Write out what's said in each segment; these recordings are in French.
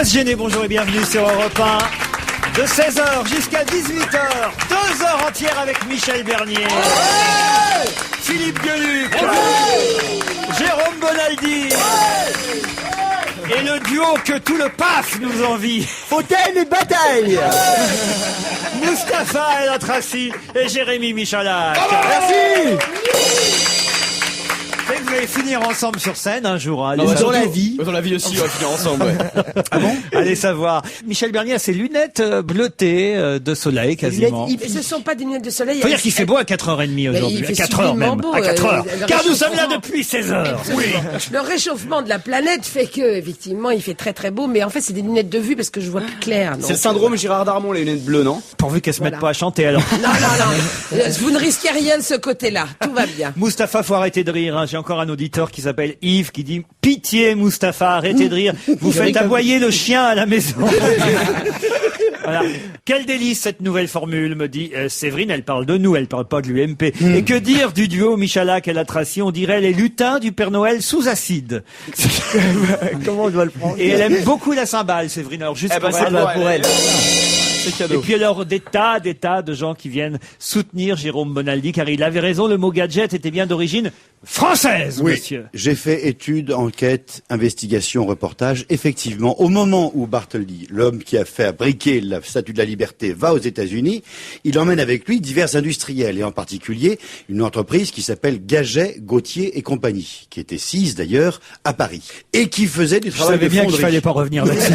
pas se gêner, bonjour et bienvenue sur Europe 1. De 16h jusqu'à 18h, 2 heures entières avec Michel Bernier, Philippe Gueluc, Jérôme Bonaldi, et le duo que tout le PAF nous envie, Fontaine et Bataille. Mustapha El Atrassi et Jérémy Michalak. Merci. Vous allez finir ensemble sur scène un jour. Hein, Dans la vie. Dans la vie aussi, on va finir ensemble. Ouais. Ah bon? Allez savoir. Michel Bernier a ses lunettes bleutées de soleil quasiment. Ce ne sont pas des lunettes de soleil. Faut dire qu'il fait beau à 4h30 aujourd'hui. À 4h même. Beau, À 4h. Car nous sommes là réchauffement. depuis 16h. Oui. Le réchauffement de la planète fait que, effectivement, il fait très très beau, mais en fait, c'est des lunettes de vue parce que je vois plus clair. C'est le syndrome Gérard Darmon, les lunettes bleues, non? Pourvu qu'elle se mette pas à chanter alors. Non. Vous ne risquez rien de ce côté-là. Tout va bien. Mustapha, faut arrêter de rire. Hein. J'ai encore un auditeur qui s'appelle Yves qui dit « Pitié Mustapha, arrêtez de rire. Vous faites aboyer le chien à la maison. » Voilà. Quel délice cette nouvelle formule, me dit Séverine. Elle parle de nous, elle parle pas de l'UMP. Et que dire du duo Michalak et Latraci? On dirait les lutins du Père Noël sous acide. Comment on doit le prendre? Et elle aime beaucoup la cymbale, Séverine. Alors juste pour elle. C'est cadeau. Et puis alors des tas de gens qui viennent soutenir Jérôme Bonaldi, car il avait raison, le mot gadget était bien d'origine française, oui, monsieur. J'ai fait étude, enquête, investigation, reportage. Effectivement, au moment où Bartholdi, l'homme qui a fabriqué la Statue de la Liberté, va aux États-Unis, il emmène avec lui divers industriels, et en particulier une entreprise qui s'appelle Gaget, Gauthier et compagnie, qui était sise d'ailleurs à Paris, et qui faisait du Je travail savais de bien qu'il fonderie. fallait pas revenir là-dessus.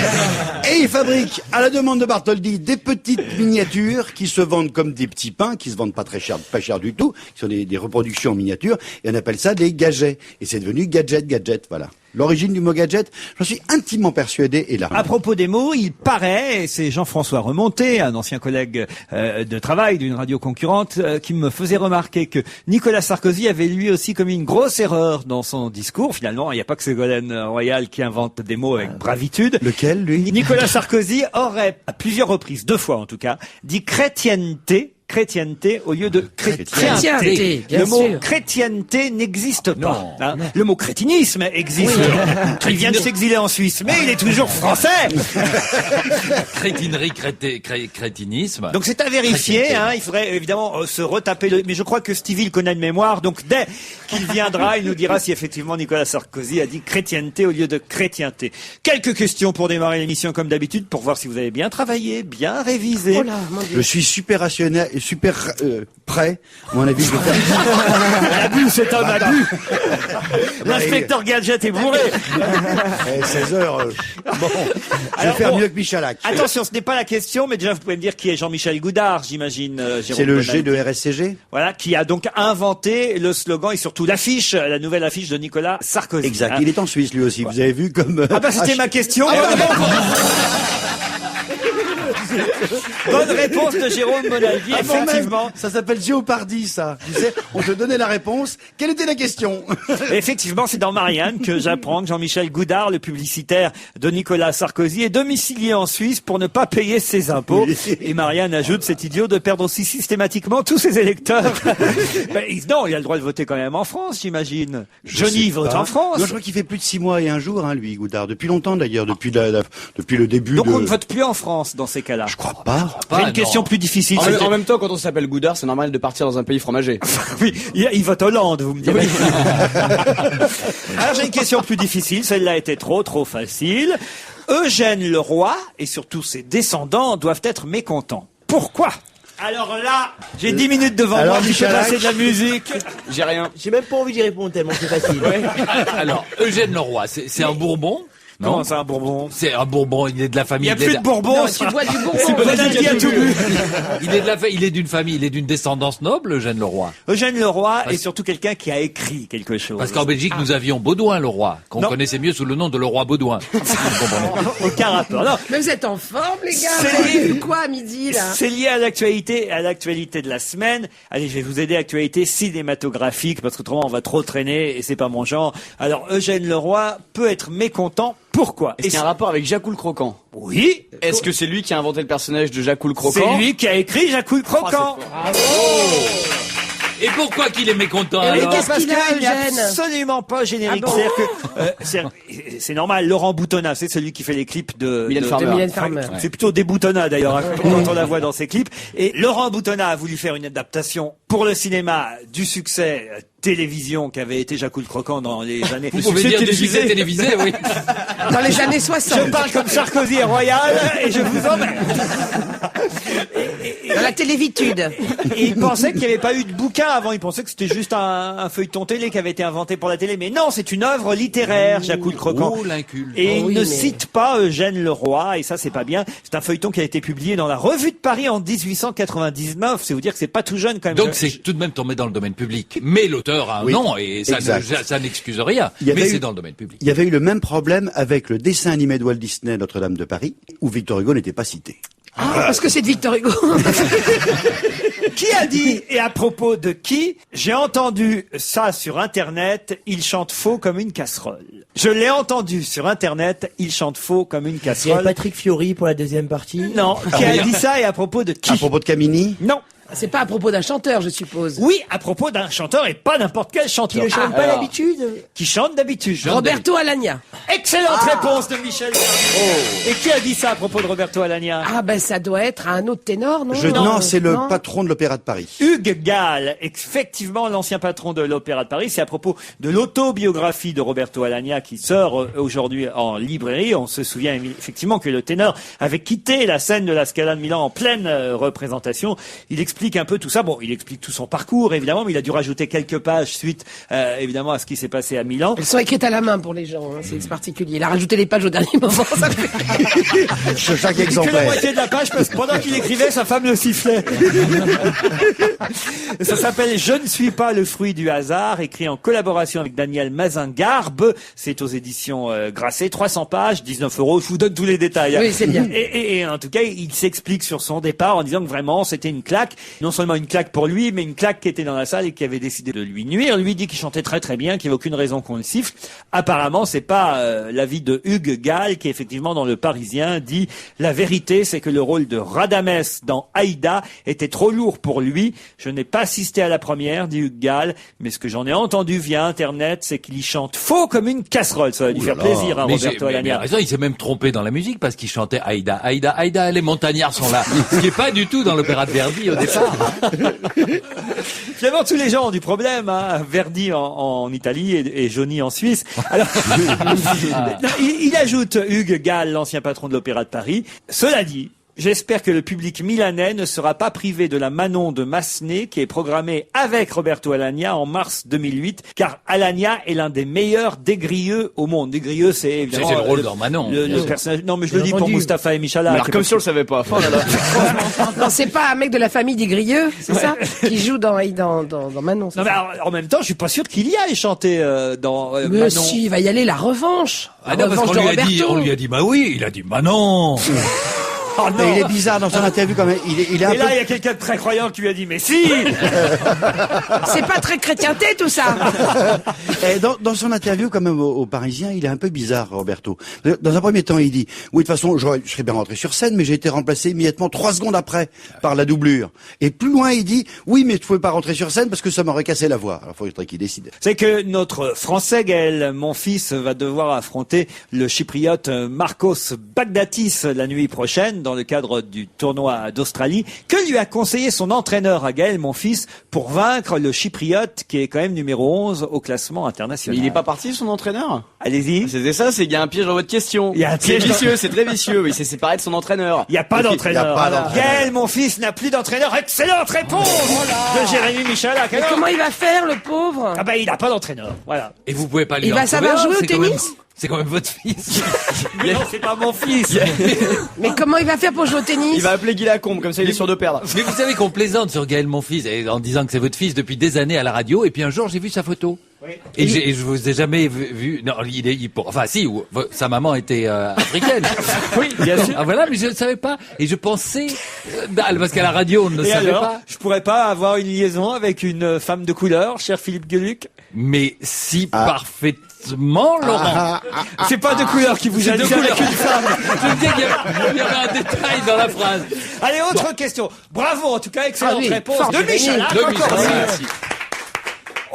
Et il fabrique, à la demande de Bartholdi, des petites miniatures qui se vendent comme des petits pains, qui se vendent pas pas cher du tout, qui sont des reproductions en miniature, et on appelle ça des gadgets. Et c'est devenu gadget, voilà. L'origine du mot gadget, j'en suis intimement persuadé, est là. À propos des mots, il paraît, et c'est Jean-François Remonté, un ancien collègue de travail d'une radio concurrente, qui me faisait remarquer que Nicolas Sarkozy avait lui aussi commis une grosse erreur dans son discours. Finalement, il n'y a pas que Ségolène Royal qui invente des mots avec bravitude. Lequel, lui? Nicolas Sarkozy aurait, à plusieurs reprises, 2 fois en tout cas, dit chrétienté au lieu de chrétienté. Bien Le mot sûr. chrétienté n'existe pas. Hein. Le mot crétinisme existe. Il vient de s'exiler en Suisse, mais il est toujours français. Crétinerie, crétinisme. Donc c'est à vérifier. Hein. Il faudrait évidemment se retaper le... Mais je crois que Stevie le connaît de mémoire. Donc dès qu'il viendra, il nous dira si effectivement Nicolas Sarkozy a dit chrétienté au lieu de chrétienté. Quelques questions pour démarrer l'émission comme d'habitude, pour voir si vous avez bien travaillé, bien révisé. Oh là, mon Dieu. Je suis super rationnel et super prêt, à mon avis, de faire... L'abus, c'est un abus. L'inspecteur Gadget est bourré. 16h, bon, je vais faire mieux que Michalak. Attention, ce n'est pas la question, mais déjà vous pouvez me dire qui est Jean-Michel Goudard, j'imagine. Jérôme C'est le Bonaldi. G de RSCG? Voilà, qui a donc inventé le slogan et surtout l'affiche, la nouvelle affiche de Nicolas Sarkozy. Exact, Hein. il est en Suisse lui aussi, vous avez vu comme... Ah bah c'était ma question. Bonne réponse de Jérôme Bonaldi, effectivement. Ça s'appelle Géopardy, ça. Tu sais, on te donnait la réponse. Quelle était la question? Effectivement, c'est dans Marianne que j'apprends que Jean-Michel Goudard, le publicitaire de Nicolas Sarkozy, est domicilié en Suisse pour ne pas payer ses impôts. Oui. Et Marianne ajoute, cet idiot de perdre aussi systématiquement tous ses électeurs. Non, il a le droit de voter quand même en France, j'imagine. Johnny vote en France. Non, je crois qu'il fait plus de 6 mois et un jour, hein, lui, Goudard. Depuis longtemps, d'ailleurs, depuis le début Donc de... on ne vote plus en France dans ces cas-là. Je crois pas. J'ai une question plus difficile. En même temps, quand on s'appelle Goudard, c'est normal de partir dans un pays fromager. Oui, il vote Hollande, vous me direz. Alors j'ai une question plus difficile, celle-là était trop facile. Eugène Leroy et surtout ses descendants doivent être mécontents. Pourquoi? Alors là, j'ai 10 minutes devant moi, je peux passer de la musique. J'ai rien. J'ai même pas envie d'y répondre tellement c'est facile. Alors, Eugène Leroy, c'est un Bourbon? Comment c'est un Bourbon? C'est un Bourbon, il est de la famille. Il n'y a plus de Bourbon. Non, tu bois du Bourbon. Bonaldi a tout bu. Il est d'une famille, il est d'une descendance noble, Eugène Leroy. Eugène Leroy est surtout quelqu'un qui a écrit quelque chose. Parce qu'en Belgique, nous avions Baudouin Leroy, qu'on Non. connaissait mieux sous le nom de Leroy Baudouin. Vous comprenez. Aucun rapport. Non. Mais vous êtes en forme, les gars. C'est Vous avez lié. vu quoi à midi, là? C'est lié à l'actualité de la semaine. Allez, je vais vous aider, actualité cinématographique, parce qu'autrement on va trop traîner et c'est pas mon genre. Alors, Eugène Leroy peut être mécontent. Pourquoi? Est-ce qu'il y a un rapport avec Jacques le Croquant? Oui. Est-ce que c'est lui qui a inventé le personnage de Jacques le Croquant? C'est lui qui a écrit Jacques le Croquant. Et pourquoi qu'il est mécontent Et oui, alors qu'est-ce Parce qu'il a, qu'il n'est Eugène absolument pas générique. Ah bon C'est-à-dire que c'est normal. Laurent Boutonnat, c'est celui qui fait les clips de Mylène de- Farmer. De Mylène Enfin, Farmer. C'est plutôt des Boutonnat d'ailleurs, hein, quand on la voit dans ses clips. Et Laurent Boutonnat a voulu faire une adaptation pour le cinéma du succès télévision qu'avait été Jacques le Croquant dans les années. Vous pouvez dire du succès télévisé, oui. Dans les années 60. Je parle comme Sarkozy et Royal et je vous emmène. Dans la télévitude. Et il pensait qu'il n'y avait pas eu de bouquin avant. Il pensait que c'était juste un feuilleton télé qui avait été inventé pour la télé. Mais non, c'est une œuvre littéraire, Jacques le Croquant. Oh, l'inculte. Et Oh il oui, ne mais- cite pas Eugène Leroy, et ça c'est pas bien. C'est un feuilleton qui a été publié dans la Revue de Paris en 1899. C'est vous dire que c'est pas tout jeune quand même. Donc c'est tout de même tombé dans le domaine public. Mais l'auteur a un Oui, nom et exact. ça n'excuse rien. Il y avait Mais eu- c'est dans le domaine public. Il y avait eu le même problème avec le dessin animé de Walt Disney, Notre-Dame de Paris, où Victor Hugo n'était pas cité. Ah, parce que c'est de Victor Hugo. Qui a dit, et à propos de qui, j'ai entendu ça sur Internet, il chante faux comme une casserole. Je l'ai entendu sur Internet, il chante faux comme une Il y a casserole. Patrick Fiori pour la deuxième partie. Non, qui a dit ça et à propos de qui À propos de Camini, Non. C'est pas à propos d'un chanteur, je suppose. Oui, à propos d'un chanteur et pas n'importe quel chanteur. Qui ne chante pas alors. d'habitude. Qui chante d'habitude. Roberto Alagna. Excellente réponse de Michel Bernier. Et qui a dit ça à propos de Roberto Alagna? Ah ben ça doit être un autre ténor, non non, c'est le Non. patron de l'Opéra de Paris. Hugues Gall, effectivement l'ancien patron de l'Opéra de Paris. C'est à propos de l'autobiographie de Roberto Alagna qui sort aujourd'hui en librairie. On se souvient effectivement que le ténor avait quitté la scène de la Scala de Milan en pleine représentation. Il explique un peu tout ça. Bon, il explique tout son parcours évidemment, mais il a dû rajouter quelques pages suite évidemment à ce qui s'est passé à Milan. Elles sont écrites à la main pour les gens, hein, c'est particulier. Il a rajouté les pages au dernier moment. Ça fait... Sur chaque Que la exemplaire. moitié de la page parce que pendant qu'il écrivait, sa femme le sifflait. Ça s'appelle Je ne suis pas le fruit du hasard, écrit en collaboration avec Daniel Mazingarbe. C'est aux éditions Grasset, 300 pages, 19 €. Je vous donne tous les détails. Oui, c'est bien. Et en tout cas, il s'explique sur son départ en disant que vraiment c'était une claque. Non seulement une claque pour lui, mais une claque qui était dans la salle et qui avait décidé de lui nuire. Lui dit qu'il chantait très très bien, qu'il n'y avait aucune raison qu'on le siffle. Apparemment, c'est pas l'avis de Hugues Gall qui effectivement dans Le Parisien dit la vérité, c'est que le rôle de Radamès dans Aïda était trop lourd pour lui. Je n'ai pas assisté à la première, dit Hugues Gall, mais ce que j'en ai entendu via Internet, c'est qu'il y chante faux comme une casserole. Ça va lui faire plaisir, hein, Mais Roberto mais il a Alagna. raison, il s'est même trompé dans la musique parce qu'il chantait Aïda, Aïda, Aïda, les montagnards sont là. Ce qui est pas du tout dans l'opéra de Verdi au départ. Finalement, tous les gens ont du problème. Hein. Verdi en Italie et Johnny en Suisse. Alors, non, il ajoute Hugues Gall, l'ancien patron de l'Opéra de Paris. Cela dit, j'espère que le public milanais ne sera pas privé de la Manon de Massenet qui est programmée avec Roberto Alagna en mars 2008, car Alagna est l'un des meilleurs dégrieux au monde. Dégrieux, c'est évidemment C'est le rôle dans Manon. le personnage. Non, mais je le dis pour entendu. Mustapha et Michala. Alors qui est comme pas- si on le savait pas. Oh là là. Non, c'est pas un mec de la famille des Grieux, c'est ça qui joue dans Manon. c'est Non, mais ça alors, en même temps, je suis pas sûr qu'il y aille chanter dans Mais Manon. si, il va y aller, la revanche. La Ah non, parce revanche qu'on de lui Roberto. a dit, bah oui, il a dit, bah non. Oh, Mais non. il est bizarre dans son interview quand même. Il est un Et là, peu... il y a quelqu'un de très croyant qui lui a dit, mais si! C'est pas très chrétienté tout ça. Et dans son interview, quand même, au Parisien, il est un peu bizarre, Roberto. Dans un premier temps, il dit, oui, de toute façon, je serais bien rentré sur scène, mais j'ai été remplacé immédiatement 3 secondes après par la doublure. Et plus loin, il dit, oui, mais je pouvais pas rentrer sur scène parce que ça m'aurait cassé la voix. Alors, il faudrait qu'il décide. C'est que notre Français, Gaël, mon fils, va devoir affronter le Chypriote Marcos Bagdatis la nuit prochaine dans le cadre du tournoi d'Australie. Que lui a conseillé son entraîneur à Gaël, mon fils, pour vaincre le Chypriote qui est quand même numéro 11 au classement Mais international? il est pas parti son entraîneur. Allez-y. C'était ça, c'est qu'il y a un piège dans votre question. Il y a un C'est piège dans- vicieux, c'est très vicieux. Il s'est séparé de son entraîneur. Il n'y a pas Ok, d'entraîneur. il y a pas d'entraîneur. Gaël, mon fils, n'a plus d'entraîneur. Excellente réponse de Jérémy Michalak. Mais Alors- comment il va faire, le pauvre? Ah ben, il n'a pas d'entraîneur. Voilà. Et vous pouvez pas lui Il en va trouver savoir un, jouer au c'est quand même- tennis C'est quand même votre fils. Mais non, c'est pas mon fils. Mais comment il va faire pour jouer au tennis? Il va appeler Guy Lacombe, comme ça il est sûr de perdre. Mais vous savez qu'on plaisante sur Gaël, mon fils, et en disant que c'est votre fils depuis des années à la radio, et puis un jour j'ai vu sa photo. Et je vous ai jamais vu. Non, enfin si, sa maman était africaine. Oui, bien sûr. Ah voilà, mais je ne savais pas. Et je pensais, parce qu'à la radio on ne le Et savait alors, pas. je pourrais pas avoir une liaison avec une femme de couleur, cher Philippe Gueluc? Mais si parfaitement, Laurent. C'est pas de couleur qui vous C'est a de dit avec couleur. une femme. Je me disais qu'il y avait un détail dans la phrase. Allez, autre question. Bravo, en tout cas, excellente Ah oui, réponse fort de Jérémy. Michalak. De encore Michalak. une. Merci.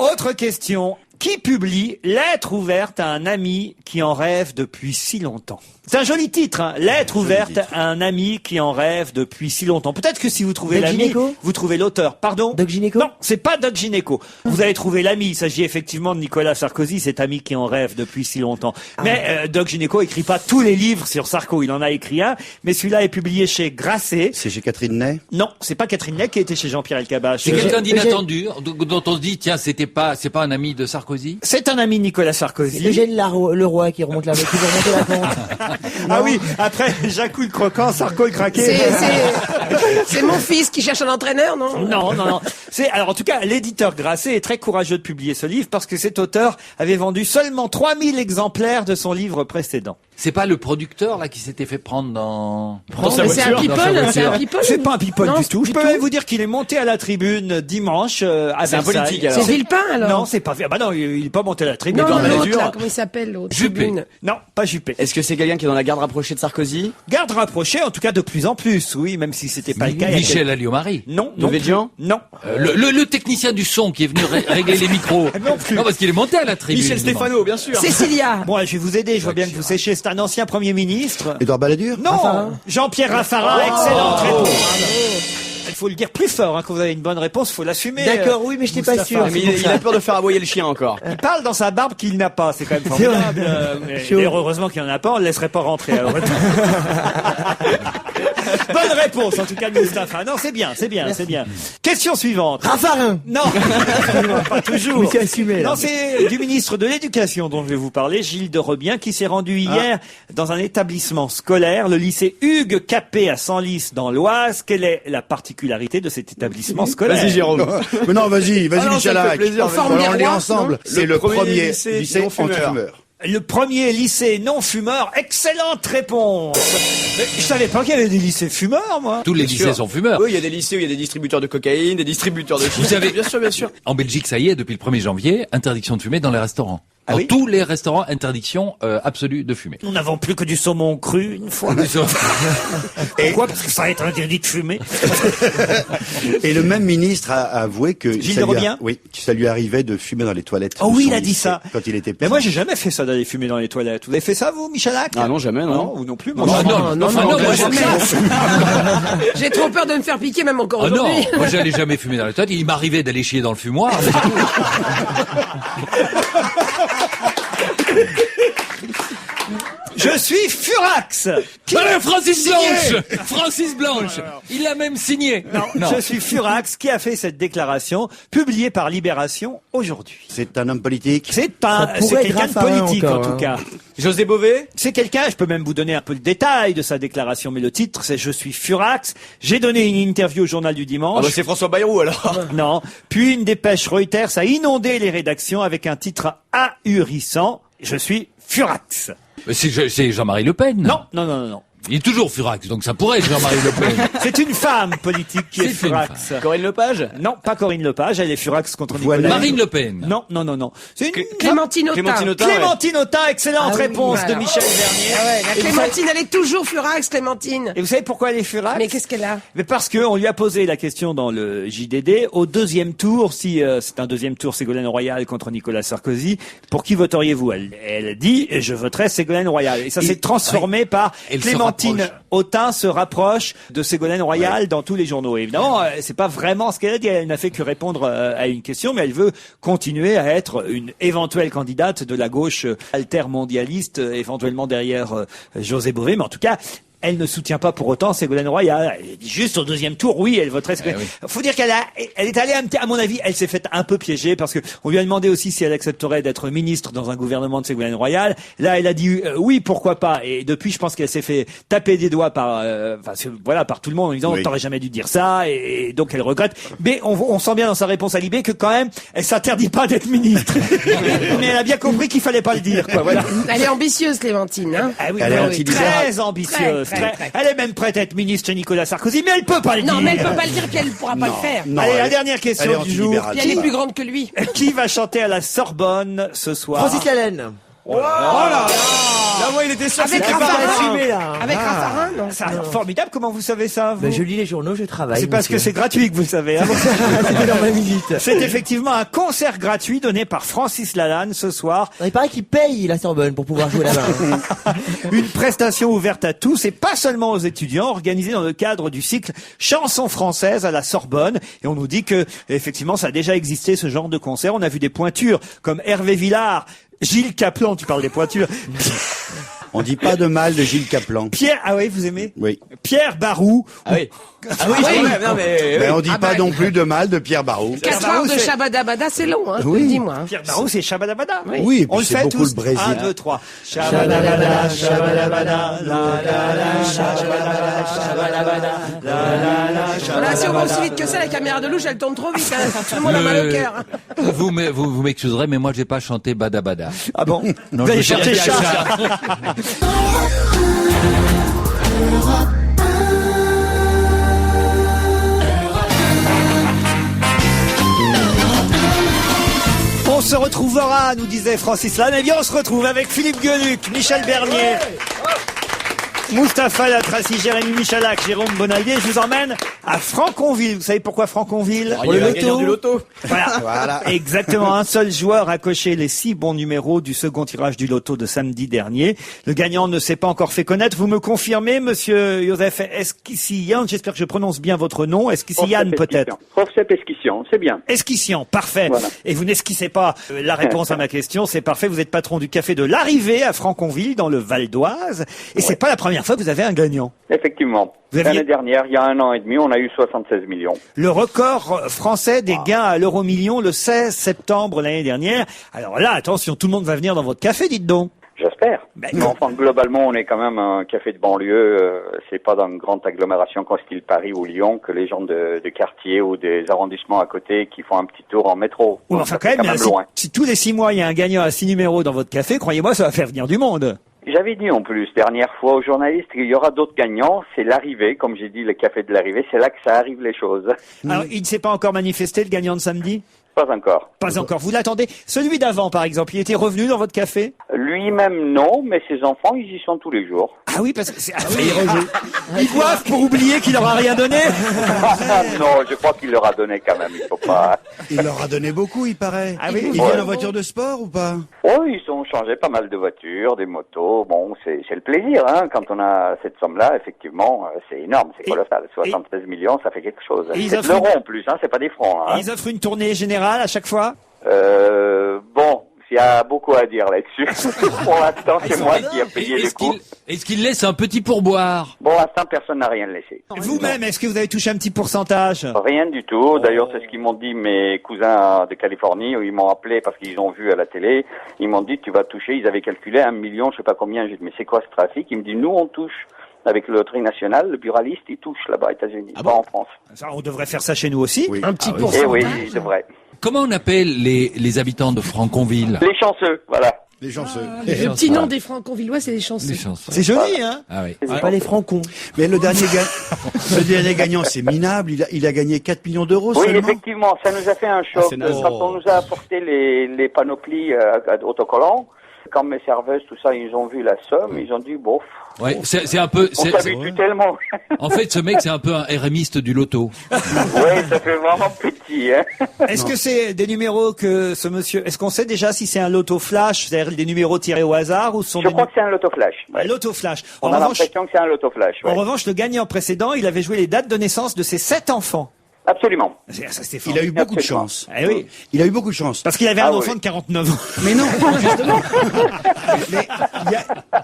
Autre question. Qui publie Lettre ouverte à un ami qui en rêve depuis si longtemps? C'est un joli titre, hein. Lettre ouverte à un ami qui en rêve depuis si longtemps. Peut-être que si vous trouvez Doc l'ami, Gynéco vous trouvez l'auteur. Pardon? Doc Gynéco? Non, c'est pas Doc Gynéco. Vous avez trouvé l'ami. Il s'agit effectivement de Nicolas Sarkozy, cet ami qui en rêve depuis si longtemps. Mais Doc Gynéco écrit pas tous les livres sur Sarko. Il en a écrit un, mais celui-là est publié chez Grasset. C'est chez Catherine Ney? Non, c'est pas Catherine Ney qui a été chez Jean-Pierre Elkabbach. C'est quelqu'un d'inattendu, dont on se dit, tiens, c'est pas un ami de Sarkozy? C'est un ami de Nicolas Sarkozy. Eugène Leroy qui remonte la qui veut remonter la pente. Ah oui, après Jacques le croquant, Sarko le craqué. C'est mon fils qui cherche un entraîneur, non? Non. Alors en tout cas, l'éditeur Grasset est très courageux de publier ce livre parce que cet auteur avait vendu seulement 3000 exemplaires de son livre précédent. C'est pas le producteur, là, qui s'était fait prendre dans Mais c'est un people, c'est un people. C'est pas un people Non, du tout. Je peux même vous dire qu'il est monté à la tribune dimanche à C'est un Versailles. politique, alors. C'est Villepin, alors? Non, c'est pas. Bah non, il est pas monté à la tribune. Non, Edouard l'autre, Balladur. là, comment il s'appelle, l'autre? Juppé. Tribune. Non, pas Juppé. Est-ce que c'est quelqu'un qui est dans la garde rapprochée de Sarkozy? Garde rapprochée, en tout cas de plus en plus, oui, même si c'était pas le cas. il y a Michel Alliot-Marie. Non, De non. Védian? Non. Le technicien du son qui est venu régler les micros. Non plus. Non, parce qu'il est monté à la tribune. Michel dimanche. Stéphano, bien sûr. Cécilia. Bon, je vais vous aider, je vois bien que vous séchez. C'est un ancien Premier ministre. Édouard Balladur? Non, Jean-Pierre Raffarin, excellente réponse. Il faut le dire plus fort, hein, quand vous avez une bonne réponse, il faut l'assumer. D'accord, oui, mais je n'étais pas Moustapha. sûr. Mais il a peur de faire aboyer le chien encore. Il parle dans sa barbe qu'il n'a pas, c'est quand même formidable. D'ailleurs, heureusement qu'il n'y en a pas, on ne le laisserait pas rentrer. Alors. Bonne réponse, en tout cas, de Moustapha. Non, c'est bien. Question suivante. Raffarin. Non, pas toujours. Mais c'est assumé, là. Non, c'est du ministre de l'Éducation dont je vais vous parler, Gilles de Rebien, qui s'est rendu hier dans un établissement scolaire, le lycée Hugues Capet à Senlis dans l'Oise. Quelle est la particularité de cet établissement scolaire? Vas-y, Jérôme. Mais non, vas-y, Ah non, ça me Michalak. fait plaisir. En forme On le lit miroir, ensemble. non C'est le premier lycée non-fumeur. anti-fumeur. Le premier lycée non-fumeur, excellente réponse. Mais je savais pas qu'il y avait des lycées fumeurs, moi. Tous les Bien lycées sûr. sont fumeurs. Oui, il y a des lycées où il y a des distributeurs de cocaïne, des distributeurs de Vous savez, bien sûr. En Belgique, ça y est, depuis le 1er janvier, interdiction de fumer dans les restaurants. Ah Dans oui tous les restaurants, interdiction absolue de fumer. Nous n'avons plus que du saumon cru une fois. Pourquoi? Parce que ça va être interdit de fumer. Et le même ministre a avoué que Gilles ça de lui Rebien oui, que ça lui arrivait de fumer dans les toilettes. Oh de oui, son il a dit lycée ça. Quand il était petit. Mais moi, j'ai jamais fait ça d'aller fumer dans les toilettes. Vous avez fait ça, vous, Michalak? Ah non, jamais, non. Non, vous non plus. Ah moi, non, enfin, non, moi, jamais. J'ai trop peur de me faire piquer, même encore Ah non, aujourd'hui. moi j'allais jamais fumer dans les toilettes. Il m'arrivait d'aller chier dans le fumoir. mais c'est tout. Je suis Furax. Voilà, Francis Blanche. Francis Blanche. Il l'a même signé. Non, je suis Furax qui a fait cette déclaration publiée par Libération aujourd'hui. C'est un homme politique. C'est pourrait être quelqu'un de Raffarin politique encore, en tout hein. cas. José Bové? C'est quelqu'un, je peux même vous donner un peu le détail de sa déclaration, mais le titre c'est Je suis Furax. J'ai donné une interview au journal du Ah dimanche. bah c'est François Bayrou alors. Non. Puis une dépêche Reuters a inondé les rédactions avec un titre ahurissant. Je suis Furax. Mais c'est Jean-Marie Le Pen. Non. Il est toujours Furax, donc ça pourrait être Jean-Marie Le Pen. C'est une femme politique qui est C'est une Furax. Corinne Lepage? Non, pas Corinne Lepage, elle est Furax contre Voilà. Nicolas. Marine Le Pen. Non. C'est une Clémentine Autain. Clémentine Autain, ouais. Clémentine Autain, excellente Ah oui, réponse voilà. de Michel Bernier. Ah ouais, la Et vous Clémentine, elle est toujours Furax, Clémentine. Et vous savez pourquoi elle est Furax? Mais qu'est-ce qu'elle a? Mais parce que on lui a posé la question dans le JDD au deuxième tour, si c'est un deuxième tour Ségolène Royal contre Nicolas Sarkozy, pour qui voteriez-vous? Elle dit je voterai Ségolène Royal. Et ça s'est transformé par Elle se Clémentine rapproche. Autain se rapproche de Ségolène Royal dans tous les journaux. Et évidemment, c'est pas vraiment ce qu'elle a dit. Elle n'a fait que répondre à une question, mais elle veut continuer à être une éventuelle candidate de la gauche altermondialiste, éventuellement derrière José Bové. Mais en tout cas, elle ne soutient pas pour autant Ségolène Royal. Elle dit juste au deuxième tour, oui, elle voterait Ségolène. Faut dire elle est allée, à mon avis, elle s'est faite un peu piéger parce que on lui a demandé aussi si elle accepterait d'être ministre dans un gouvernement de Ségolène Royal. Là, elle a dit oui, pourquoi pas. Et depuis, je pense qu'elle s'est fait taper des doigts par tout le monde en disant Oui. t'aurais jamais dû dire ça. Et donc elle regrette. Mais on sent bien dans sa réponse à Libé que quand même, elle s'interdit pas d'être ministre. Mais elle a bien compris qu'il fallait pas le dire. Quoi, voilà. Elle est ambitieuse, Clémentine, hein. Ah oui, Elle est oui, anti-libérale. très ambitieuse. Très. Elle est même prête à être ministre chez Nicolas Sarkozy, mais elle peut pas le dire. Non, mais elle peut pas le dire, puis elle pourra pas le faire. Non, Allez, la elle- dernière elle est question du jour. antilibérale. Puis elle est plus grande que lui. Qui va chanter à la Sorbonne ce soir? Francis Lalanne. Là, moi, il était sûr que Avec c'était Raffarin. pas Assumé, là. Avec Raffarin. non. Ça, formidable, comment vous savez ça, vous? Ben, je lis les journaux, je travaille. C'est parce que c'est gratuit que vous savez. Hein. C'était dans ma visite. C'est effectivement un concert gratuit donné par Francis Lalanne ce soir. Il paraît qu'il paye la Sorbonne pour pouvoir jouer là-bas. Une prestation ouverte à tous et pas seulement aux étudiants, organisée dans le cadre du cycle Chansons françaises à la Sorbonne. Et on nous dit que, effectivement, ça a déjà existé ce genre de concert. On a vu des pointures comme Hervé Villard, Gilles Caplan, tu parles des pointures. On dit pas de mal de Gilles Caplan. Pierre, ah oui, vous aimez? Oui. Pierre Barou. Ah oui. Ah oui, quand même, non mais... Mais on dit Ah pas bah, non plus de mal de Pierre Barou. 4 heures de Shabadabada, c'est long, hein. Oui. Dis-moi. Hein. Pierre Barou, c'est Shabadabada. Oui, et puis On le c'est fait beaucoup tous. le Brésil. 1, 2, 3. Shabadabada, Shabadabada, la la la, Shabadabada, Shabadabada, la la la, Voilà, si on va aussi vite que ça, la caméra de louche, elle tourne trop vite, hein. Tout le monde a mal au cœur. Vous m'excuserez, mais moi j'ai pas chanté Bada Bada. Ah bon? Non, Vous allez je veux chercher dire, chat. On se retrouvera, nous disait Francis Lalanne. Eh bien, on se retrouve avec Philippe Gueluc, Michel Bernier, Mustapha Latraci, Jérémy Michalak, Jérôme Bonaldier. Je vous emmène à Franconville. Vous savez pourquoi Franconville? Il y a eu un gagnant du loto. Voilà. Exactement. Un seul joueur a coché les 6 bons numéros du second tirage du loto de samedi dernier. Le gagnant ne s'est pas encore fait connaître. Vous me confirmez, monsieur Joseph Esquissian? J'espère que je prononce bien votre nom. Esquissian, peut-être. Professeur Esquissian, c'est bien. Esquissian, parfait. Voilà. Et vous n'esquissez pas la réponse à ma question, c'est parfait. Vous êtes patron du café de l'Arrivée à Franconville, dans le Val d'Oise. Et c'est pas la première fois que vous avez un gagnant. Effectivement. Vous aviez- L'année dernière, il y a 1 an et demi, on a eu 76 millions. Le record français des gains à l'euro-million le 16 septembre l'année dernière. Alors là, attention, tout le monde va venir dans votre café, dites donc. J'espère. Ben, Mais enfin, globalement, on est quand même un café de banlieue. C'est pas dans une grande agglomération comme style Paris ou Lyon que les gens de quartier ou des arrondissements à côté qui font un petit tour en métro. Oui, Donc, enfin, ça quand fait même, loin. si tous les 6 mois, il y a un gagnant à 6 numéros dans votre café, croyez-moi, ça va faire venir du monde. J'avais dit en plus, dernière fois aux journalistes, qu'il y aura d'autres gagnants. C'est l'arrivée, comme j'ai dit, le café de l'arrivée. C'est là que ça arrive les choses. Alors, il ne s'est pas encore manifesté, le gagnant de samedi? Pas encore. Pas encore. Vous l'attendez. Celui d'avant, par exemple, il était revenu dans votre café? Lui-même, non, mais ses enfants, ils y sont tous les jours. Ah oui, parce que c'est... Ils boivent pour oublier qu'il leur a rien donné. Non, je crois qu'il leur a donné quand même. Il faut pas... Il leur a donné beaucoup, il paraît. Ah oui. Ils viennent en voiture de sport ou pas? Oh, ils ont changé pas mal de voitures, des motos. Bon, c'est le plaisir, hein. Quand on a cette somme-là, effectivement, c'est énorme, c'est colossal. 76 millions, ça fait quelque chose. Et ils C'est de offrent- l'euro en plus, hein. C'est pas des francs, hein. Ils offrent une tournée générale à chaque fois? Bon, il y a beaucoup à dire là-dessus. Pour l'instant, c'est moi qui ai payé le coup. Est-ce qu'il laisse un petit pourboire? Pour l'instant, personne n'a rien laissé. Vous-même, est-ce que vous avez touché un petit pourcentage? Rien du tout. D'ailleurs, c'est ce qu'ils m'ont dit mes cousins de Californie, où ils m'ont appelé parce qu'ils ont vu à la télé. Ils m'ont dit, tu vas toucher. Ils avaient calculé 1 million, je sais pas combien. J'ai dit, mais c'est quoi ce trafic? Ils me disent, nous, on touche. Avec le loterie nationale, le buraliste, il touche là-bas aux États-Unis, pas en France. Ça, on devrait faire ça chez nous aussi. Oui. Un petit Eh pourcentage. oui, il devrait. Comment on appelle les habitants de Franconville? Les chanceux, voilà. Les chanceux. Le petit nom des Franconvillois, c'est les chansons. Les chansons. C'est joli, hein? Ah oui. C'est pas les francons. Mais le dernier gagnant, c'est minable. Il a gagné 4 millions d'euros Oui, seulement. effectivement, ça nous a fait un choc. c'est naze. Quand on nous a apporté les panoplies autocollants, quand mes serveuses, tout ça, ils ont vu la somme, ils ont dit, bof, Ouais, c'est un peu. on s'habitue tellement. En fait, ce mec, c'est un peu un RMiste du loto. Oui, ça fait vraiment petit, hein. Est-ce que c'est des numéros que ce monsieur... Est-ce qu'on sait déjà si c'est un loto flash, c'est-à-dire des numéros tirés au hasard, ou ce sont Je des... crois que c'est un loto flash. Ouais. Loto flash. On a l'impression que c'est un loto flash. Ouais. En revanche, le gagnant précédent, il avait joué les dates de naissance de ses 7 enfants. Absolument. Ça, c'était Il a eu beaucoup de Absolument. chance. Eh oui. Il a eu beaucoup de chance. Parce qu'il avait un Ah enfant oui. de 49 ans. Mais non, justement. Mais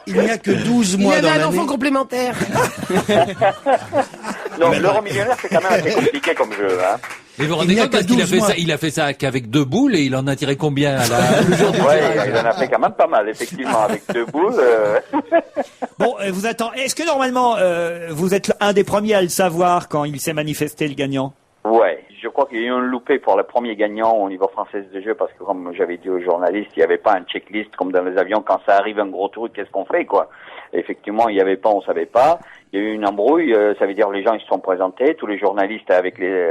il n'y a que 12 Il mois avait dans un l'année. enfant complémentaire. Donc, l'euro millionnaire, c'est quand même assez compliqué comme jeu, hein. Et vous vous Il rendez n'y a compte que parce qu'il a 12 fait mois. ça, il a fait ça qu'avec 2 boules et il en a tiré combien à le jour du Ouais, tirage il en a fait quand même pas mal, effectivement, avec 2 boules. Bon, vous attendez. Est-ce que normalement, vous êtes un des premiers à le savoir quand il s'est manifesté, le gagnant? Ouais, je crois qu'il y a eu un loupé pour le premier gagnant au niveau français de jeu parce que comme j'avais dit aux journalistes, il n'y avait pas un checklist comme dans les avions. Quand ça arrive un gros truc, qu'est-ce qu'on fait, quoi? Effectivement, il n'y avait pas, on savait pas. Il y a eu une embrouille, ça veut dire les gens ils se sont présentés, tous les journalistes avec les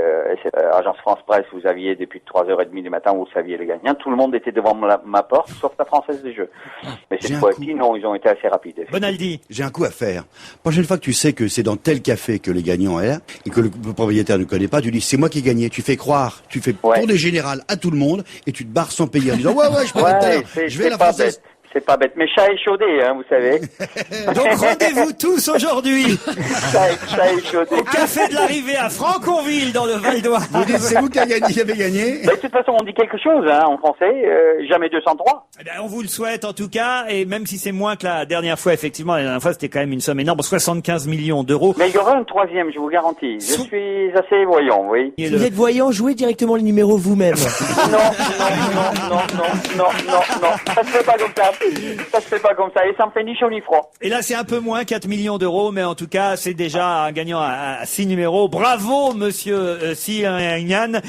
agences France Presse, vous aviez depuis 3h30 du matin, vous saviez les gagnants, tout le monde était devant ma porte, sauf la Française des Jeux. Mais cette fois-ci, non, ils ont été assez rapides. Bonaldi. J'ai un coup à faire. Prochaine fois que tu sais que c'est dans tel café que les gagnants est et que le propriétaire ne connaît pas, tu dis c'est moi qui ai gagné. Tu fais croire, tu fais tourner général à tout le monde et tu te barres sans payer en disant ouais je peux je vais à la Française. C'est pas bête, mais chat échaudé, hein, vous savez. Donc rendez-vous tous aujourd'hui chat échaudé. au café de l'arrivée à Franconville dans le Val d'Oise. Vous dites c'est vous qui avez gagné. De toute façon, on dit quelque chose hein, en français, jamais 203. Eh bien, on vous le souhaite en tout cas, et même si c'est moins que la dernière fois, effectivement, la dernière fois c'était quand même une somme énorme, 75 millions d'euros. Mais il y aura un troisième, je vous garantis. Je suis assez voyant, oui. Si vous êtes voyant, jouez directement les numéros vous-même. Non. Ça se fait pas comme ça. Ça se fait pas comme ça. Et ça me fait ni chaud ni froid. Et là, c'est un peu moins, 4 millions d'euros, mais en tout cas, c'est déjà un gagnant à 6 numéros. Bravo, monsieur Yann.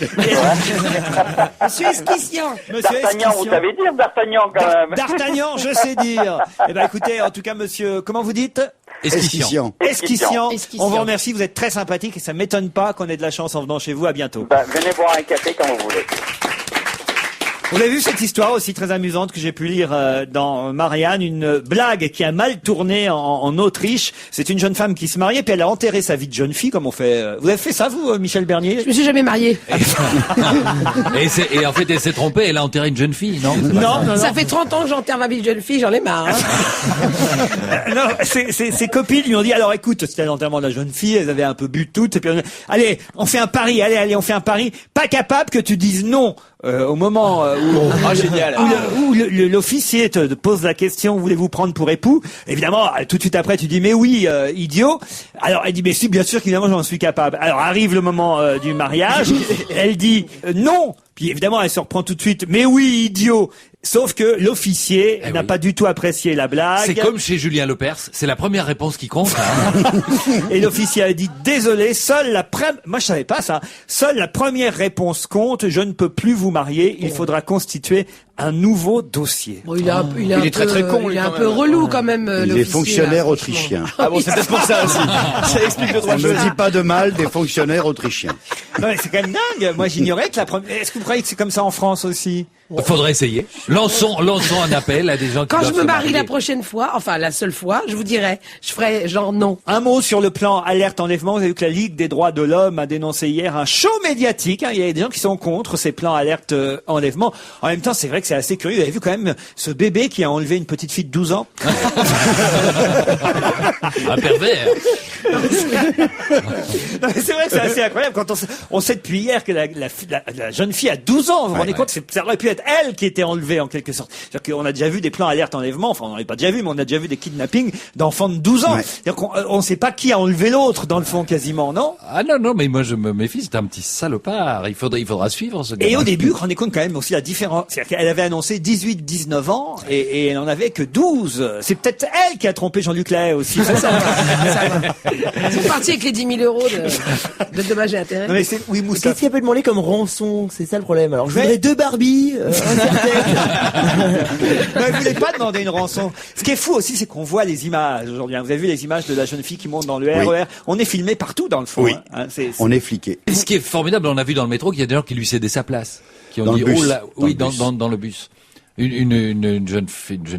Monsieur Esquissian. D'Artagnan, vous savez dire D'Artagnan quand même. D'Artagnan, je sais dire. Eh ben, écoutez, en tout cas, monsieur, comment vous dites? Esquission. Esquissian. On vous remercie, vous êtes très sympathique et ça m'étonne pas qu'on ait de la chance en venant chez vous. À bientôt. Venez boire un café quand vous voulez. Vous avez vu cette histoire aussi très amusante que j'ai pu lire dans Marianne, une blague qui a mal tourné en Autriche. C'est une jeune femme qui se mariait puis elle a enterré sa vie de jeune fille comme on fait. Vous avez fait ça vous, Michel Bernier? Je me suis jamais mariée. Et en fait, elle s'est trompée, elle a enterré une jeune fille, non? Non. Ça fait 30 ans que j'enterre ma vie de jeune fille, j'en ai marre. Hein. Non, ses copines lui ont dit, alors écoute, c'était l'enterrement de la jeune fille, elles avaient un peu bu toutes, et puis allez, on fait un pari, allez, on fait un pari, pas capable que tu dises non. Au moment où l'officier te pose la question, voulez-vous prendre pour époux? Évidemment, tout de suite après, tu dis mais oui, idiot. Alors elle dit mais si, bien sûr qu'évidemment j'en suis capable. Alors arrive le moment du mariage, elle dit non. Puis évidemment elle se reprend tout de suite mais oui, idiot. Sauf que l'officier n'a pas du tout apprécié la blague. C'est comme chez Julien Lepers, c'est la première réponse qui compte. Hein. Et l'officier a dit désolé, moi je savais pas ça. Seule la première réponse compte. Je ne peux plus vous marier. Il faudra constituer un nouveau dossier. Bon, il est très con. Il est un peu relou quand même. Il est fonctionnaire autrichien. Ah bon, c'est peut-être pour ça aussi. Ça explique le droit On de ne dit pas de mal des fonctionnaires autrichiens. Non mais c'est quand même dingue. Moi j'ignorais que la première. Est-ce que vous croyez que c'est comme ça en France aussi? Faudrait essayer. Lançons un appel à des gens qui Quand je doivent me se marie marier. la prochaine fois, enfin la seule fois, je vous dirai, je ferai genre non. Un mot sur le plan alerte enlèvement. Vous avez vu que la Ligue des droits de l'homme a dénoncé hier un show médiatique. Il y a des gens qui sont contre ces plans alerte enlèvement. En même temps, c'est vrai que c'est assez curieux. Vous avez vu quand même ce bébé qui a enlevé une petite fille de 12 ans. Un pervers. Non, mais c'est vrai que c'est assez incroyable quand on sait depuis hier que la jeune fille a 12 ans. Vous vous rendez compte, ça aurait pu être elle qui était enlevée en quelque sorte. C'est-à-dire qu'on a déjà vu des plans alerte enlèvement, enfin on n'en a pas déjà vu, mais on a déjà vu des kidnappings d'enfants de 12 ans. Ouais. C'est-à-dire qu'on ne sait pas qui a enlevé l'autre dans le fond quasiment, non? Ah non, mais moi je me méfie, c'est un petit salopard. Il faudra suivre ce gars. Et au début, vous vous rendez compte quand même aussi la différence. C'est-à-dire qu'elle avait annoncé 18, 19 ans et elle en avait que 12. C'est peut-être elle qui a trompé Jean-Luc Lahaye aussi. C'est ça. C'est parti avec les 10 000 euros de dommages et intérêts. Non, mais oui, Qu'est-ce Moustapha. qu'il peut demander comme rançon? C'est ça le problème. Alors, je Ouais. voudrais 2 Barbie, un Certec. Non, elle voulait pas demander une rançon. Ce qui est fou aussi, c'est qu'on voit les images aujourd'hui. Vous avez vu les images de la jeune fille qui monte dans le RER. On est filmé partout dans le fond. Oui. Hein. On est fliqué. Ce qui est formidable, on a vu dans le métro qu'il y a des gens qui lui cédaient sa place. Qui ont Dans dit, le bus. oh là, Dans oui, le bus. dans le bus. Une jeune